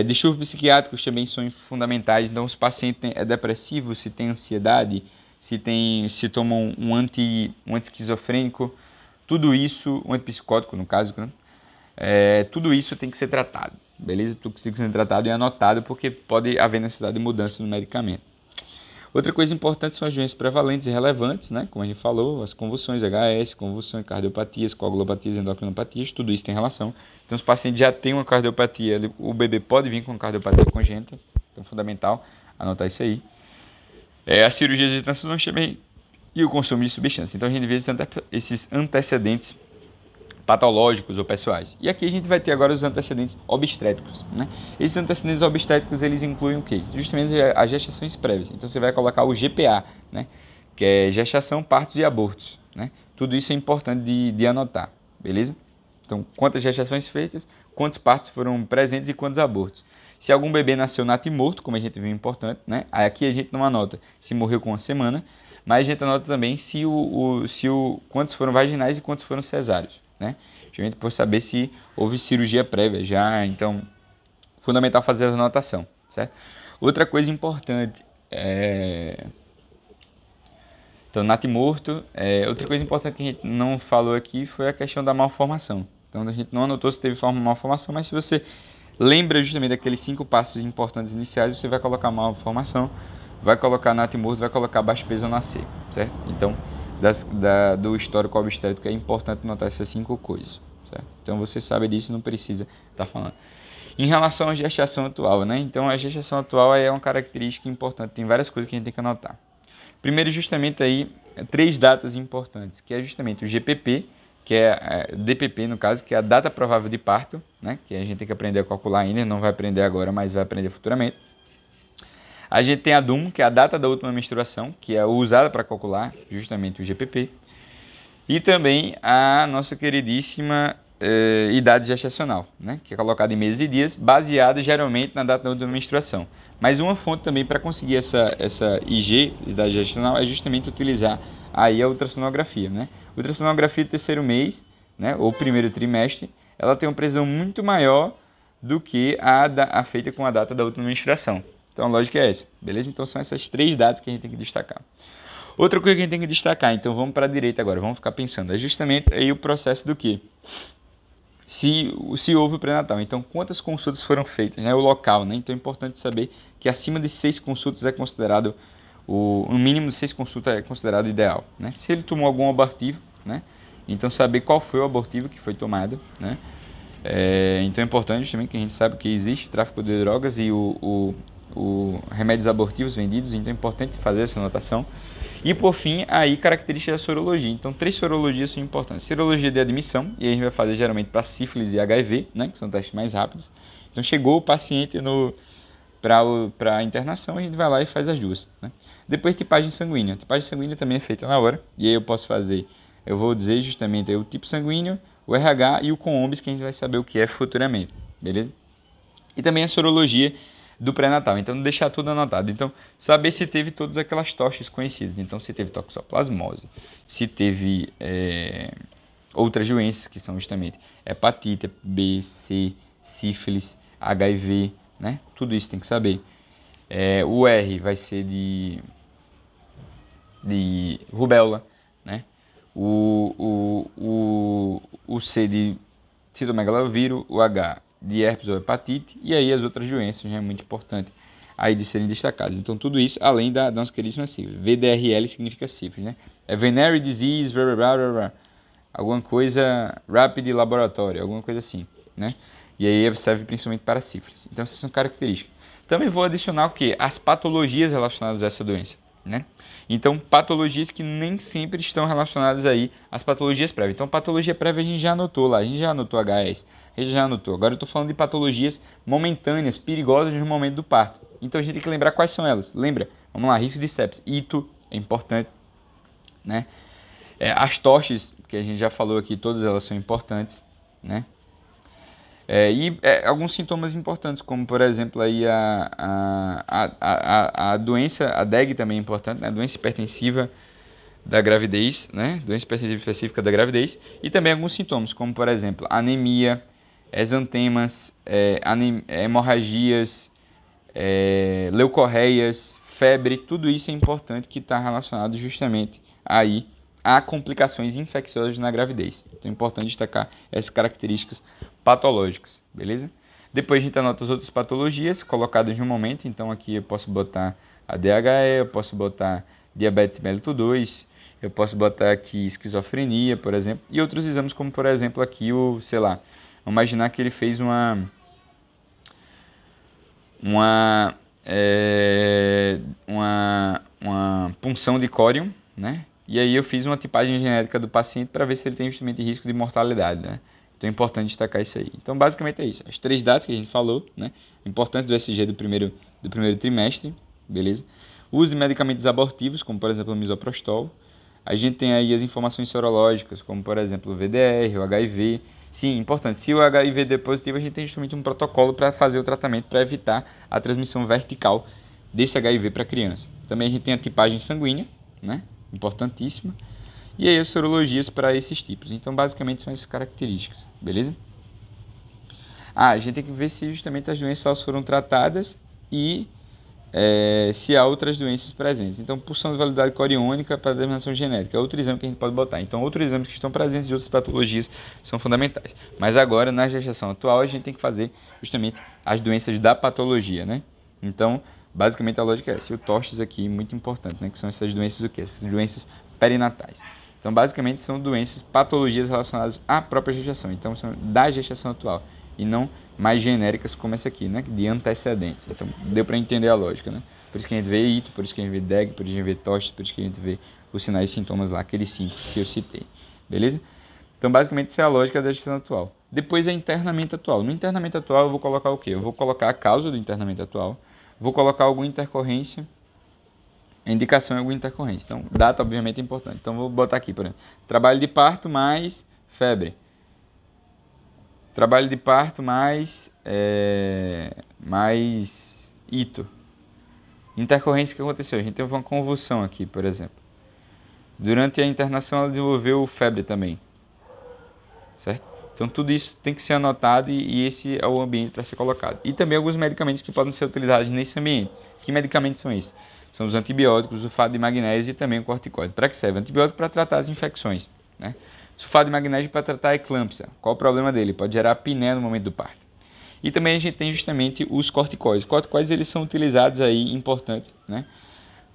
Distúrbios psiquiátricos também são fundamentais. Então os pacientes depressivos, se tem ansiedade, se tomam um anti-esquizofrênico, tudo isso, um antipsicótico no caso, né? Tudo isso tem que ser tratado, beleza? Tudo tem que ser tratado e anotado porque pode haver necessidade de mudança no medicamento. Outra coisa importante são as doenças prevalentes e relevantes, né? Como a gente falou, as convulsões, HS, convulsões, cardiopatias, coagulopatias, endocrinopatias, tudo isso tem relação. Então, os pacientes já têm uma cardiopatia, o bebê pode vir com cardiopatia congênita, então é fundamental anotar isso aí. As cirurgias de transfusões também e o consumo de substâncias. Então, a gente vê esses antecedentes patológicos ou pessoais. E aqui a gente vai ter agora os antecedentes obstétricos, né? Esses antecedentes obstétricos, eles incluem o quê? Justamente as gestações prévias. Então você vai colocar o GPA, né? Que é gestação, partos e abortos, né? Tudo isso é importante de anotar, beleza? Então, quantas gestações feitas, quantos partos foram presentes e quantos abortos. Se algum bebê nasceu natimorto, como a gente viu, é importante, né? Aí aqui a gente não anota se morreu com uma semana, mas a gente anota também quantos foram vaginais e quantos foram cesáreos, né? Justamente por saber se houve cirurgia prévia já. Então, fundamental fazer a anotação, certo? Outra coisa importante então, natimorto. Outra coisa importante que a gente não falou aqui foi a questão da malformação. Então, a gente não anotou se teve malformação, mas se você lembra justamente daqueles 5 passos importantes iniciais, você vai colocar malformação, vai colocar natimorto, vai colocar baixo peso ao nascer, certo? Então, do histórico obstétrico é importante notar essas 5 coisas, certo? Então você sabe disso, não precisa estar falando. Em relação à gestação atual, né? Então a gestação atual é uma característica importante, tem várias coisas que a gente tem que anotar. Primeiro, justamente aí, 3 datas importantes, que é justamente o GPP, que é DPP no caso, que é a data provável de parto, né? Que a gente tem que aprender a calcular ainda, não vai aprender agora, mas vai aprender futuramente. A gente tem a DUM, que é a data da última menstruação, que é usada para calcular justamente o GPP. E também a nossa queridíssima idade gestacional, né? Que é colocada em meses e dias, baseada geralmente na data da menstruação. Mas uma fonte também para conseguir essa IG, idade gestacional, é justamente utilizar aí a ultrassonografia, né? A ultrassonografia do terceiro mês, né, ou primeiro trimestre, ela tem uma precisão muito maior do que a feita com a data da última menstruação. Então a lógica é essa, beleza? Então são essas 3 datas que a gente tem que destacar. Outra coisa que a gente tem que destacar, então vamos para a direita agora, vamos ficar pensando, é justamente aí o processo do quê? Se houve o pré-natal. Então, quantas consultas foram feitas, né? O local, né? Então, é importante saber que acima de 6 consultas é considerado, o mínimo de 6 consultas é considerado ideal, né? Se ele tomou algum abortivo, né? Então, saber qual foi o abortivo que foi tomado, né? Então, é importante também que a gente saiba que existe tráfico de drogas e remédios abortivos vendidos, então é importante fazer essa anotação. E por fim, aí características da sorologia. Então, 3 sorologias são importantes. Sorologia de admissão, e aí a gente vai fazer geralmente para sífilis e HIV, né, que são testes mais rápidos. Então, chegou o paciente para a internação, a gente vai lá e faz as duas, né? Depois, tipagem sanguínea. A tipagem sanguínea também é feita na hora, e aí eu vou dizer justamente aí o tipo sanguíneo, o RH e o CONOBS, que a gente vai saber o que é futuramente, beleza? E também a sorologia do pré-natal, então deixar tudo anotado. Então, saber se teve todas aquelas toxas conhecidas. Então, se teve toxoplasmose, se teve outras doenças que são justamente hepatite B, C, sífilis, HIV, né? Tudo isso tem que saber. O R vai ser de rubéola, né? O C de citomegalovírus, o H de herpes ou hepatite, e aí as outras doenças, é muito importante aí de serem destacadas. Então, tudo isso além da nossa queridíssima sífilis. VDRL significa sífilis, né? É Venereal Disease, alguma coisa Rapid Laboratory, alguma coisa assim, né? E aí serve principalmente para sífilis. Então, essas são características. Também vou adicionar o que? As patologias relacionadas a essa doença, né? Então, patologias que nem sempre estão relacionadas aí às patologias prévias. Então, patologia prévia a gente já anotou lá, a gente já anotou HS, a gente já anotou. Agora eu estou falando de patologias momentâneas, perigosas no momento do parto. Então, a gente tem que lembrar quais são elas. Lembra? Vamos lá, risco de sepsis. Ito é importante, né? As toxes, que a gente já falou aqui, todas elas são importantes, né? Alguns sintomas importantes, como por exemplo aí a doença, a DEG também é importante, né? A doença hipertensiva da gravidez, né? Doença hipertensiva específica da gravidez, e também alguns sintomas, como por exemplo anemia, exantemas, hemorragias, leucorreias, febre, tudo isso é importante que está relacionado justamente aí a complicações infecciosas na gravidez. Então é importante destacar essas características patológicas, beleza? Depois a gente anota as outras patologias colocadas no momento. Então aqui eu posso botar a DHE, eu posso botar diabetes mellitus 2, eu posso botar aqui esquizofrenia, por exemplo, e outros exames como por exemplo aqui sei lá, vamos imaginar que ele fez uma punção de córium, né? E aí eu fiz uma tipagem genética do paciente para ver se ele tem justamente risco de mortalidade, né? Então é importante destacar isso aí. Então basicamente é isso. As 3 datas que a gente falou, né? A importância do SG do primeiro trimestre, beleza? O uso de medicamentos abortivos, como por exemplo o misoprostol. A gente tem aí as informações sorológicas, como por exemplo o VDR, o HIV. Sim, importante. Se o HIV der positivo, a gente tem justamente um protocolo para fazer o tratamento para evitar a transmissão vertical desse HIV para a criança. Também a gente tem a tipagem sanguínea, né? Importantíssima. E aí as sorologias para esses tipos. Então, basicamente, são essas características, beleza? A gente tem que ver se justamente as doenças elas foram tratadas e se há outras doenças presentes. Então, pulsão de validade coriônica para determinação genética. É outro exame que a gente pode botar. Então, outros exames que estão presentes de outras patologias são fundamentais. Mas agora, na gestação atual, a gente tem que fazer justamente as doenças da patologia, né? Então, basicamente a lógica é essa. E o TORCHES aqui, muito importante, né? Que são essas doenças o quê? Essas doenças perinatais. Então, basicamente, são doenças, patologias relacionadas à própria gestação. Então, são da gestação atual. E não mais genéricas como essa aqui, né? De antecedentes. Então, deu para entender a lógica, né? Por isso que a gente vê ITO, por isso que a gente vê DEG, por isso que a gente vê TORCHES, por isso que a gente vê os sinais e sintomas lá, aqueles 5 que eu citei. Beleza? Então, basicamente, essa é a lógica da gestação atual. Depois é internamento atual. No internamento atual, eu vou colocar o quê? Eu vou colocar a causa do internamento atual, vou colocar alguma intercorrência, a indicação é alguma intercorrência. Então, data, obviamente, é importante. Então, vou botar aqui, por exemplo, trabalho de parto mais febre. Trabalho de parto mais ito. Intercorrência que aconteceu. A gente teve uma convulsão aqui, por exemplo. Durante a internação ela desenvolveu febre também. Certo? Então tudo isso tem que ser anotado e esse é o ambiente para ser colocado. E também alguns medicamentos que podem ser utilizados nesse ambiente. Que medicamentos são esses? São os antibióticos, o sulfato de magnésio e também o corticoide. Para que serve? Antibiótico para tratar as infecções, né? Sulfato de magnésio para tratar a eclâmpsia. Qual o problema dele? Pode gerar apneia no momento do parto. E também a gente tem justamente os corticoides. Os corticoides eles são utilizados aí, importantes, né?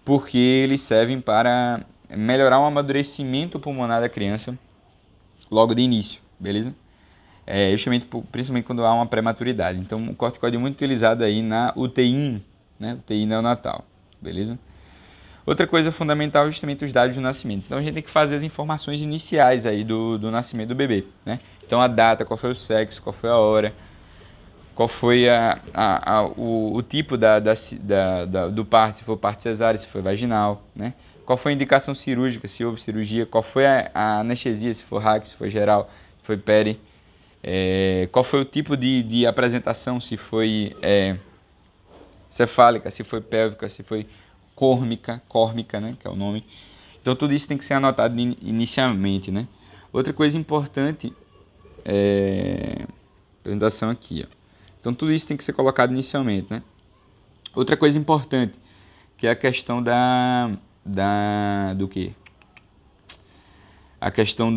Porque eles servem para melhorar o amadurecimento pulmonar da criança logo de início, beleza? Justamente, principalmente quando há uma prematuridade. Então, o corticoide é muito utilizado aí na UTI, né? UTI neonatal, beleza? Outra coisa fundamental é justamente os dados do nascimento. Então, a gente tem que fazer as informações iniciais aí do nascimento do bebê, né? Então, a data, qual foi o sexo, qual foi a hora, qual foi o tipo do parto, se foi parto cesáreo, se foi vaginal, né? Qual foi a indicação cirúrgica, se houve cirurgia, qual foi a anestesia, se for RAC, se foi geral, se foi peri, qual foi o tipo de apresentação, se foi cefálica, se foi pélvica, se foi córmica, né, que é o nome. Então tudo isso tem que ser anotado inicialmente, né? Outra coisa importante apresentação aqui, ó. Então tudo isso tem que ser colocado inicialmente, né? Outra coisa importante, que é a questão do quê? A questão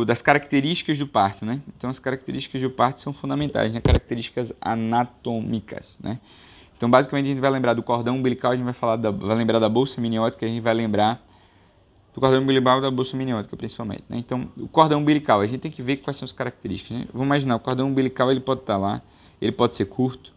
das características do parto, né? Então as características do parto são fundamentais, né? Características anatômicas, né? Então basicamente a gente vai lembrar do cordão umbilical, a gente vai lembrar da bolsa amniótica, a gente vai lembrar do cordão umbilical e da bolsa amniótica principalmente, né? Então o cordão umbilical, a gente tem que ver quais são as características, né? Vamos imaginar, o cordão umbilical ele pode estar lá, ele pode ser curto,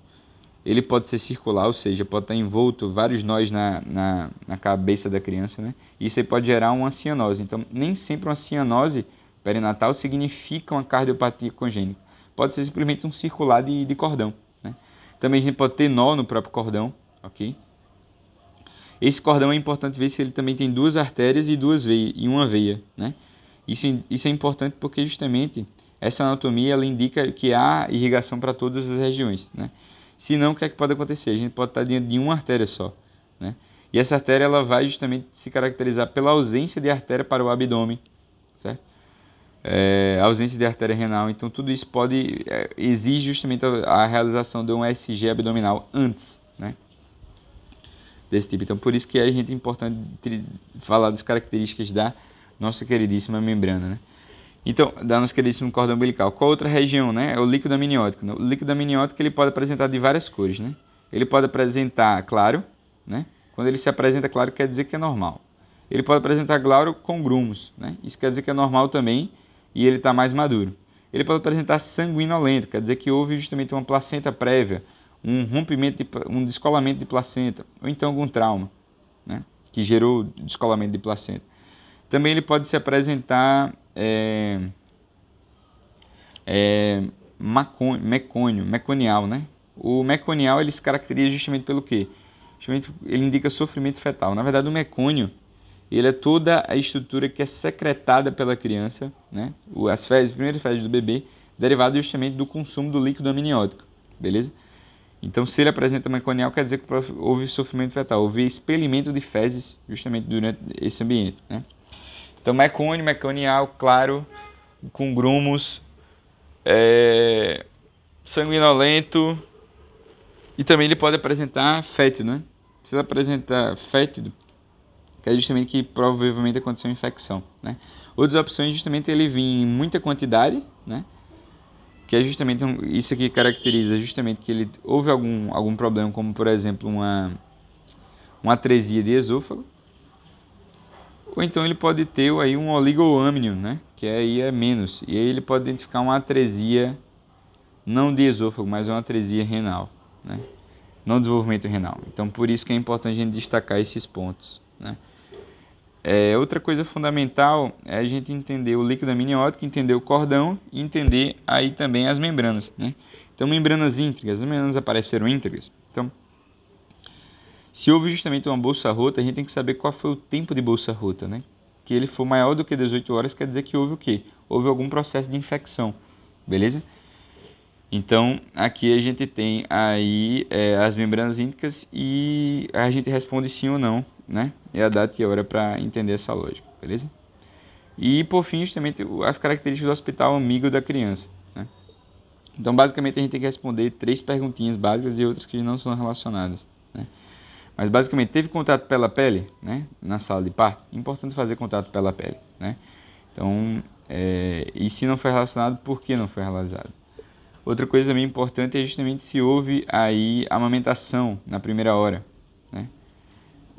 ele pode ser circular, ou seja, pode estar envolto vários nós na cabeça da criança, né? Isso aí pode gerar uma cianose. Então, nem sempre uma cianose perinatal significa uma cardiopatia congênita. Pode ser simplesmente um circular de cordão, né? Também a gente pode ter nó no próprio cordão, ok? Esse cordão é importante ver se ele também tem duas artérias e uma veia, né? Isso é importante porque justamente essa anatomia ela indica que há irrigação para todas as regiões, né? Se não, o que é que pode acontecer? A gente pode estar dentro de uma artéria só, né? E essa artéria ela vai justamente se caracterizar pela ausência de artéria para o abdômen, certo? Ausência de artéria renal. Então, tudo isso exige justamente a realização de um SG abdominal antes, né? Desse tipo. Então, por isso que a gente é importante falar das características da nossa queridíssima membrana, né? Então, da nossa queridíssima cordão umbilical. Qual outra região, né? É o líquido amniótico. O líquido amniótico ele pode apresentar de várias cores, né? Ele pode apresentar claro, né? Quando ele se apresenta claro, quer dizer que é normal. Ele pode apresentar claro com grumos, né? Isso quer dizer que é normal também e ele está mais maduro. Ele pode apresentar sanguinolento, quer dizer que houve justamente uma placenta prévia, um rompimento, um descolamento de placenta, ou então algum trauma, né? Que gerou descolamento de placenta. Também ele pode se apresentar meconial, né? O meconial ele se caracteriza justamente pelo quê? Justamente ele indica sofrimento fetal. Na verdade, o mecônio ele é toda a estrutura que é secretada pela criança, né? As primeiras fezes do bebê, derivado justamente do consumo do líquido amniótico, beleza? Então, se ele apresenta meconial, quer dizer que houve sofrimento fetal, houve expelimento de fezes justamente durante esse ambiente, né? Então, meconial, claro, com grumos, sanguinolento, e também ele pode apresentar fétido, né? Se ele apresentar fétido, que é justamente que provavelmente aconteceu uma infecção, né? Outras opções justamente ele vir em muita quantidade, né? Que é justamente isso aqui caracteriza justamente que houve algum problema, como por exemplo uma atresia de esôfago, ou então ele pode ter aí um oligoâmnio, né? Que aí é menos, e aí ele pode identificar uma atresia não de esôfago, mas uma atresia renal, né? Não desenvolvimento renal. Então por isso que é importante a gente destacar esses pontos, né? Outra coisa fundamental é a gente entender o líquido amniótico, entender o cordão e entender aí também as membranas, né? Então, membranas íntegras, as membranas apareceram íntegras. Então, se houve justamente uma bolsa rota, a gente tem que saber qual foi o tempo de bolsa rota, né? Que ele for maior do que 18 horas, quer dizer que houve o quê? Houve algum processo de infecção, beleza? Então, aqui a gente tem aí as membranas ínticas e a gente responde sim ou não, né? É a data e a hora para entender essa lógica, beleza? E por fim, também tem as características do hospital amigo da criança, né? Então, basicamente, a gente tem que responder 3 perguntinhas básicas e outras que não são relacionadas, né? Mas, basicamente, teve contato pela pele, né? Na sala de parto? Importante fazer contato pela pele, né? Então, e se não foi relacionado, por que não foi realizado? Outra coisa também importante é justamente se houve aí amamentação na primeira hora, né?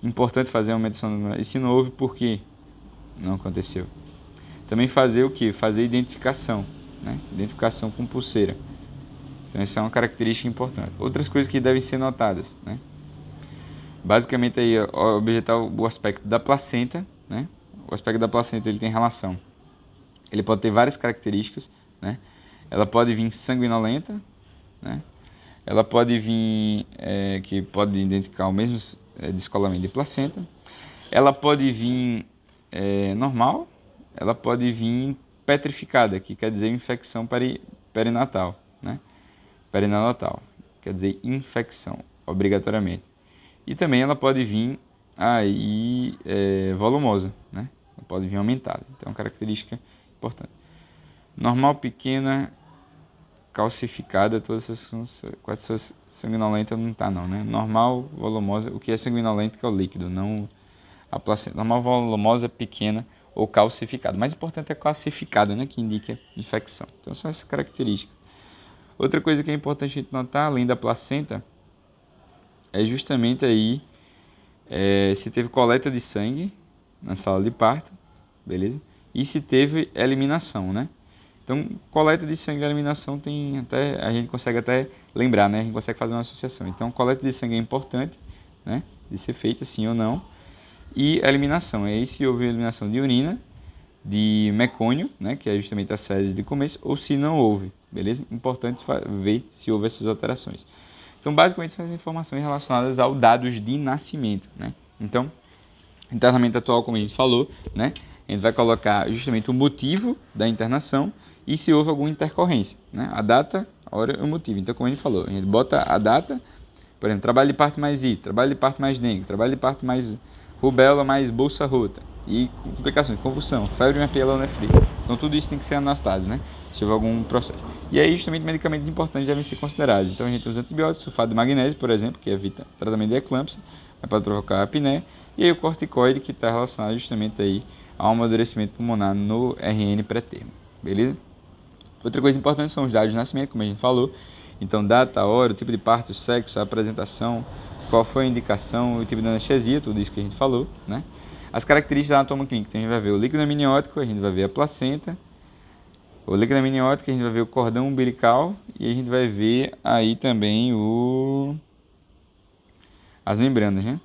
Importante fazer a amamentação, e se não houve, por que não aconteceu? Também fazer o que? Fazer identificação, né? Identificação com pulseira. Então essa é uma característica importante. Outras coisas que devem ser notadas, né? Basicamente aí objetar o aspecto da placenta, né? O aspecto da placenta ele tem relação. Ele pode ter várias características, né? Ela pode vir sanguinolenta, né? Ela pode vir, que pode identificar o mesmo descolamento de placenta. Ela pode vir normal, ela pode vir petrificada, que quer dizer infecção perinatal, né? Perinatal, quer dizer infecção, obrigatoriamente. E também ela pode vir aí volumosa, né? Ela pode vir aumentada, então é uma característica importante. Normal, pequena, calcificada, todas essas sanguinolenta não tá não, né? Normal, volumosa, o que é sanguinolento que é o líquido, não a placenta. Normal, volumosa, pequena ou calcificada. O mais importante é calcificada, né? Que indica infecção. Então são essas características. Outra coisa que é importante a gente notar, além da placenta, é justamente aí se teve coleta de sangue na sala de parto, beleza? E se teve eliminação, né? Então, coleta de sangue e eliminação tem até, a gente consegue até lembrar, né? A gente consegue fazer uma associação. Então, coleta de sangue é importante, né? De ser feita sim ou não. E eliminação, aí se houve eliminação de urina, de mecônio, né? Que é justamente as fezes de começo, ou se não houve, beleza? Importante ver se houve essas alterações. Então, basicamente, são as informações relacionadas aos dados de nascimento, né? Então, internamento atual, como a gente falou, né? A gente vai colocar justamente o motivo da internação e se houve alguma intercorrência, né? A data, a hora e o motivo. Então, como a gente falou, a gente bota a data, por exemplo, trabalho de parto mais I, trabalho de parto mais dengue, trabalho de parto mais rubéola mais bolsa rota e complicações, convulsão, febre martelona fria. Então, tudo isso tem que ser anotado, né? Se houver algum processo. E aí, justamente, medicamentos importantes devem ser considerados. Então, a gente usa antibióticos, sulfato de magnésio, por exemplo, que evita tratamento de eclâmpsia, mas pode provocar apneia, e aí o corticoide, que está relacionado justamente aí ao amadurecimento pulmonar no RN pré-termo, beleza? Outra coisa importante são os dados de nascimento, como a gente falou. Então, data, hora, o tipo de parto, sexo, a apresentação, qual foi a indicação, o tipo de anestesia, tudo isso que a gente falou, né? As características da anatoma clínica, então a gente vai ver o líquido amniótico, a gente vai ver a placenta, o líquido amniótico, a gente vai ver o cordão umbilical e a gente vai ver aí também as membranas, né?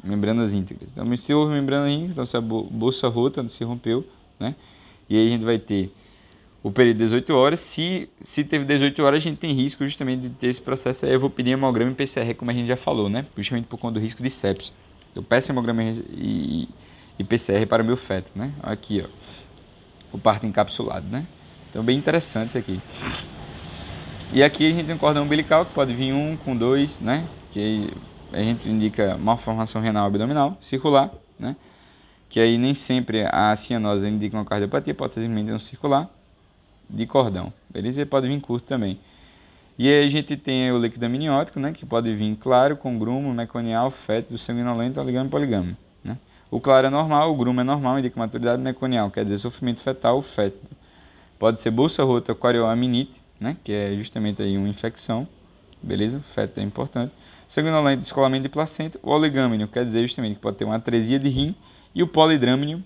Membranas íntegras. Então, se houve membrana íntegra, então se a bolsa rota se rompeu, né? E aí a gente vai ter o período de 18 horas. Se teve 18 horas, a gente tem risco justamente de ter esse processo aí. Eu vou pedir hemograma e PCR, como a gente já falou, né? Justamente por conta do risco de sepsis. Eu peço hemograma e PCR para o meu feto, né? Aqui, ó. O parto encapsulado, né? Então, bem interessante isso aqui. E aqui a gente tem um cordão umbilical, que pode vir um com dois, né? Que a gente indica malformação renal abdominal, circular, né? Que aí nem sempre a cianose indica uma cardiopatia, pode ser simplesmente um circular de cordão, beleza? E pode vir curto também. E aí a gente tem o líquido amniótico, né? Que pode vir claro, com grumo, meconial, fétido, sanguinolento, oligame e poligame, né? O claro é normal, o grumo é normal, indica maturidade meconial, quer dizer sofrimento fetal, fétido. Pode ser bolsa rota, quarioaminite, né? Que é justamente aí uma infecção, beleza? Feto é importante. Sanguinolento, descolamento de placenta. O oligâmeno quer dizer justamente que pode ter uma atresia de rim. E o polidrâmino,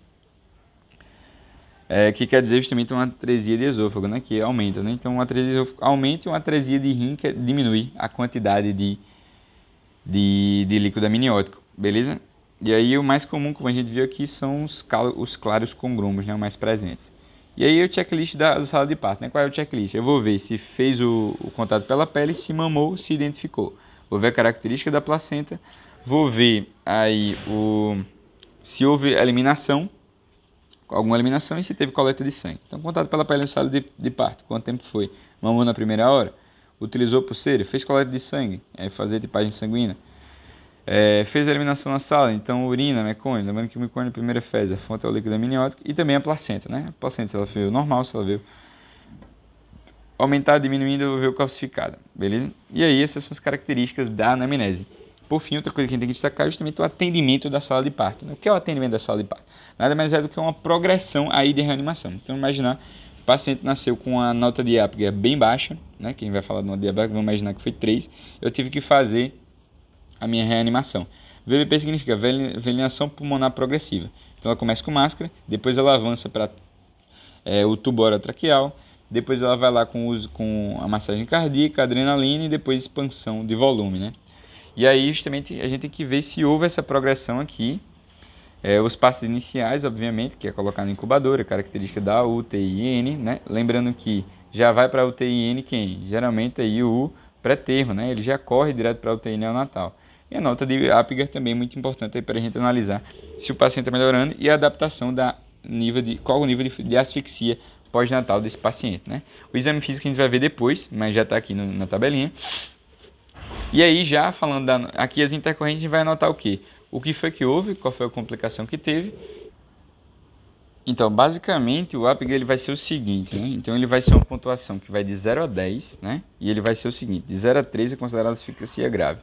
que quer dizer justamente uma atresia de esôfago, né? Que aumenta, né? Então, uma atresia de esôfago aumenta e uma atresia de rim que diminui a quantidade de líquido amniótico, beleza? E aí o mais comum, como a gente viu aqui, são os claros com grumos, né? Os mais presentes. E aí o checklist da sala de parto, né? Qual é o checklist? Eu vou ver se fez o contato pela pele, se mamou, se identificou. Vou ver a característica da placenta, vou ver aí se houve eliminação, alguma eliminação e se teve coleta de sangue. Então, contato pela pele na sala de parto, quanto tempo foi? Mamou na primeira hora? Utilizou pulseira, fez coleta de sangue, fazer tipagem sanguínea. Fez a eliminação na sala, então urina, mecônio, lembrando que o mecônio é a primeira fezes, a fonte é o líquido amniótico, e também a placenta, né? A placenta, se ela veio normal, se ela veio aumentada, diminuindo, ou veio calcificada, beleza? E aí, essas são as características da anamnese. Por fim, outra coisa que a gente tem que destacar é justamente o atendimento da sala de parto, né? O que é o atendimento da sala de parto? Nada mais é do que uma progressão aí de reanimação. Então, imaginar, o paciente nasceu com a nota de Apgar bem baixa, né? Quem vai falar de nota de Apgar, vamos imaginar que foi 3, eu tive que fazer a minha reanimação. VPP significa ventilação pulmonar progressiva. Então ela começa com máscara, depois ela avança para o tubo orotraqueal, depois ela vai lá com a massagem cardíaca, adrenalina e depois expansão de volume, né? E aí justamente a gente tem que ver se houve essa progressão aqui. Os passos iniciais, obviamente, que é colocar na incubadora, característica da UTI-N, né? Lembrando que já vai para a UTI-N quem? Geralmente aí o pré-termo, né? Ele já corre direto para a UTI neonatal. E a nota de Apgar também é muito importante para a gente analisar se o paciente está melhorando e a adaptação qual o nível de asfixia pós-natal desse paciente, né? O exame físico a gente vai ver depois, mas já está aqui na tabelinha. E aí já falando aqui as intercorrentes, a gente vai anotar o quê? O que foi que houve, qual foi a complicação que teve. Então, basicamente, o Apgar ele vai ser o seguinte, né? Então, ele vai ser uma pontuação que vai de 0 a 10, né? E ele vai ser o seguinte, de 0 a 3 é considerado asfixia grave.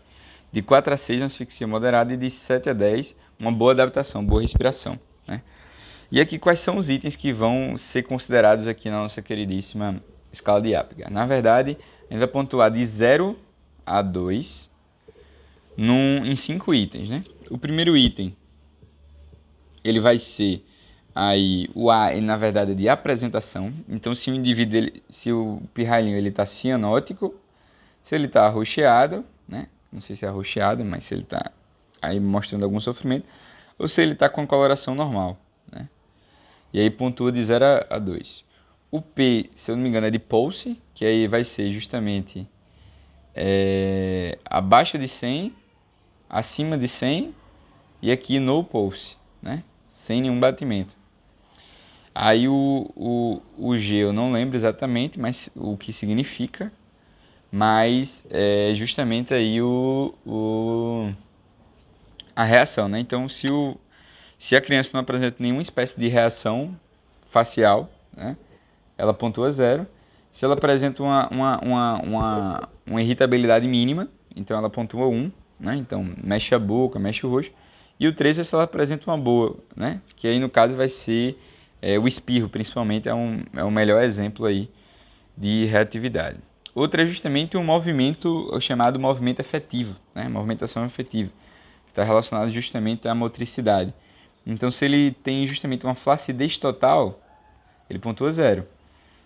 De 4 a 6 é uma asfixia moderada e de 7 a 10 uma boa adaptação, boa respiração, né? E aqui quais são os itens que vão ser considerados aqui na nossa queridíssima escala de Apgar. Na verdade, a gente vai pontuar de 0 a 2 em 5 itens, né? O primeiro item, ele vai ser aí o A, ele, na verdade, é de apresentação. Então, se o indivíduo, se o pirralhinho ele está cianótico, se ele está arroxeado, né? Não sei se é arroxeado, mas se ele está aí mostrando algum sofrimento, ou se ele está com coloração normal, né? E aí pontua de 0 a 2. O P, se eu não me engano, é de pulse, que aí vai ser justamente abaixo de 100, acima de 100 e aqui no pulse, né? Sem nenhum batimento. Aí o G eu não lembro exatamente, mas o que significa, mas é justamente aí a reação, né? Então se a criança não apresenta nenhuma espécie de reação facial, né? Ela pontua 0. Se ela apresenta uma irritabilidade mínima, então ela pontua 1, né? Então mexe a boca, mexe o rosto. E o 3 é se ela apresenta uma boa, né? Que aí no caso vai ser o espirro, principalmente, é o melhor exemplo aí de reatividade. Outra é justamente um movimento, o chamado movimento efetivo, né? Movimentação efetiva, que está relacionado justamente à motricidade. Então, se ele tem justamente uma flacidez total, ele pontua 0.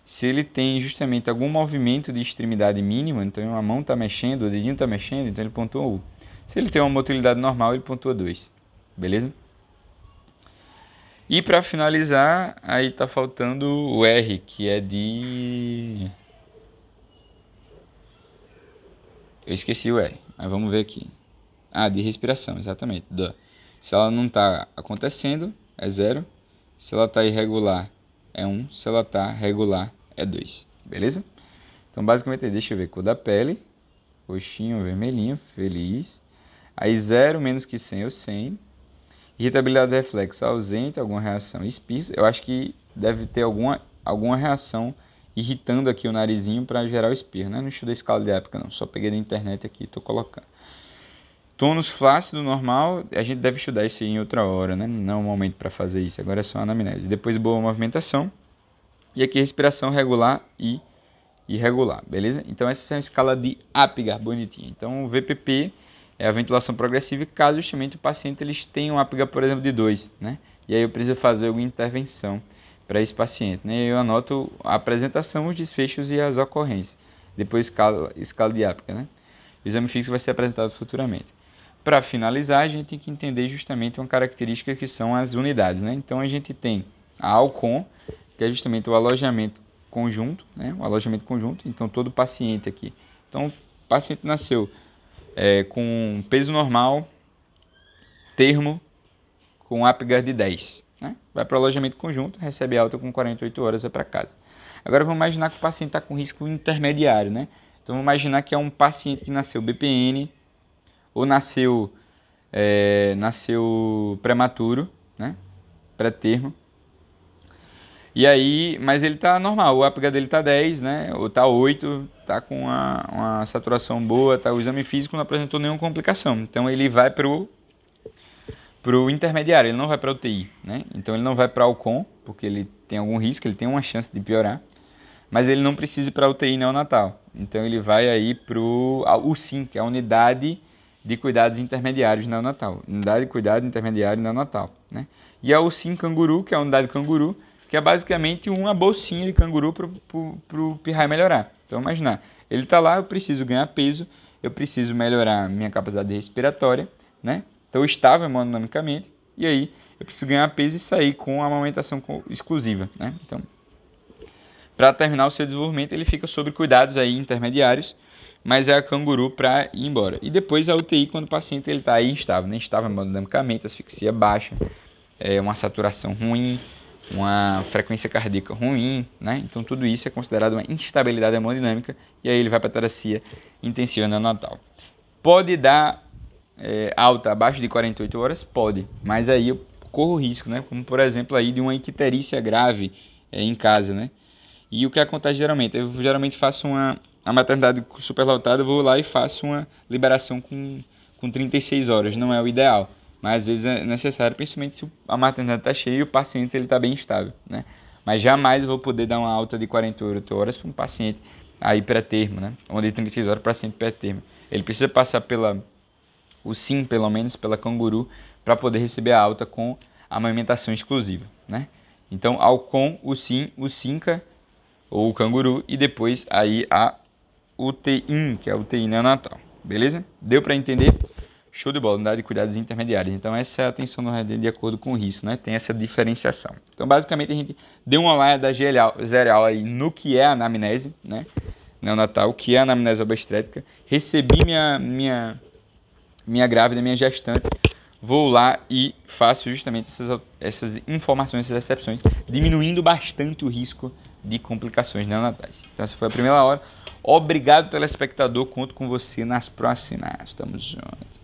Se ele tem justamente algum movimento de extremidade mínima, então a mão está mexendo, o dedinho está mexendo, então ele pontua 1. Se ele tem uma motilidade normal, ele pontua 2. Beleza? E para finalizar, aí está faltando o R, que é de... Eu esqueci o R, mas vamos ver aqui. De respiração, exatamente. Se ela não está acontecendo, é 0. Se ela está irregular, é 1. Se ela está regular, é 2. Beleza? Então, basicamente, deixa eu ver. Cor da pele, roxinho, vermelhinho, feliz. Aí 0 menos que 100 ou 100. Irritabilidade reflexa ausente, alguma reação, espirros. Eu acho que deve ter alguma reação irritando aqui o narizinho para gerar o espirro, né? Não estudei escala de Apgar não, só peguei da internet aqui e estou colocando. Tônus flácido normal, a gente deve estudar isso em outra hora, né? Não é o momento para fazer isso, agora é só anamnese. Depois boa movimentação. E aqui respiração regular e irregular, beleza? Então essa é a escala de Apgar, bonitinha. Então o VPP é a ventilação progressiva, caso justamente o paciente eles tenha um Apgar, por exemplo, de 2, né? E aí eu preciso fazer alguma intervenção para esse paciente, né? Eu anoto a apresentação, os desfechos e as ocorrências. Depois escala de Apgar, né? O exame físico vai ser apresentado futuramente. Para finalizar, a gente tem que entender justamente uma característica que são as unidades, né? Então a gente tem a ALCON, que é justamente o alojamento conjunto, né? O alojamento conjunto, então todo paciente aqui. Então o paciente nasceu com peso normal, termo, com Apgar de 10. Né? Vai para o alojamento conjunto, recebe alta com 48 horas, é para casa. Agora vamos imaginar que o paciente está com risco intermediário. Né? Então vamos imaginar que é um paciente que nasceu BPN ou nasceu prematuro, né? Pré-termo. E aí, mas ele tá normal, o apgar dele tá 10, né? Ou tá 8, tá com uma saturação boa, tá, o exame físico não apresentou nenhuma complicação. Então ele vai pro intermediário, ele não vai para UTI, né? Então ele não vai para Alcon, porque ele tem algum risco, ele tem uma chance de piorar, mas ele não precisa ir para UTI neonatal. Então ele vai aí pro USIN, que é a Unidade de Cuidados Intermediários Neonatal, Unidade de Cuidado Intermediário Neonatal, né? E a USIN Canguru, que é a Unidade Canguru, que é basicamente uma bolsinha de canguru pro pirraia melhorar. Então imaginar, ele tá lá, eu preciso ganhar peso, eu preciso melhorar minha capacidade respiratória, né? Então eu estava hemodinamicamente, e aí eu preciso ganhar peso e sair com a amamentação exclusiva, né? Então, para terminar o seu desenvolvimento, ele fica sob cuidados aí intermediários, mas é a canguru para ir embora. E depois a UTI quando o paciente ele está aí instável, né? Instável hemodinamicamente, asfixia baixa, uma saturação ruim, uma frequência cardíaca ruim, né? Então tudo isso é considerado uma instabilidade hemodinâmica e aí ele vai para a terapia intensiva neonatal. Pode dar alta abaixo de 48 horas? Pode, mas aí eu corro risco, né? Como por exemplo aí de uma icterícia grave em casa, né? E o que acontece geralmente? Eu geralmente faço a maternidade superlotada, eu vou lá e faço uma liberação com 36 horas, não é o ideal. Mas às vezes é necessário, principalmente se a maternidade está cheia e o paciente está bem estável, né? Mas jamais eu vou poder dar uma alta de 48 horas para um paciente aí pré-termo, né? Onde 36 horas para paciente pré-termo. Ele precisa passar o SIM, pelo menos, pela canguru, para poder receber a alta com amamentação exclusiva, né? Então, Alcon, o SIM, o SINCA, ou o canguru, e depois aí a UTI, que é a UTI neonatal. Beleza? Deu para entender? Show de bola, unidade de cuidados intermediários. Então essa é a atenção no RD de acordo com o risco, né? Tem essa diferenciação. Então basicamente a gente deu uma olhada da geral aí no que é a anamnese, né? Neonatal, o que é a anamnese obstétrica. Recebi minha grávida, minha gestante. Vou lá e faço justamente essas informações, essas excepções, diminuindo bastante o risco de complicações neonatais. Então essa foi a primeira hora. Obrigado, telespectador. Conto com você nas próximas. Tamo junto.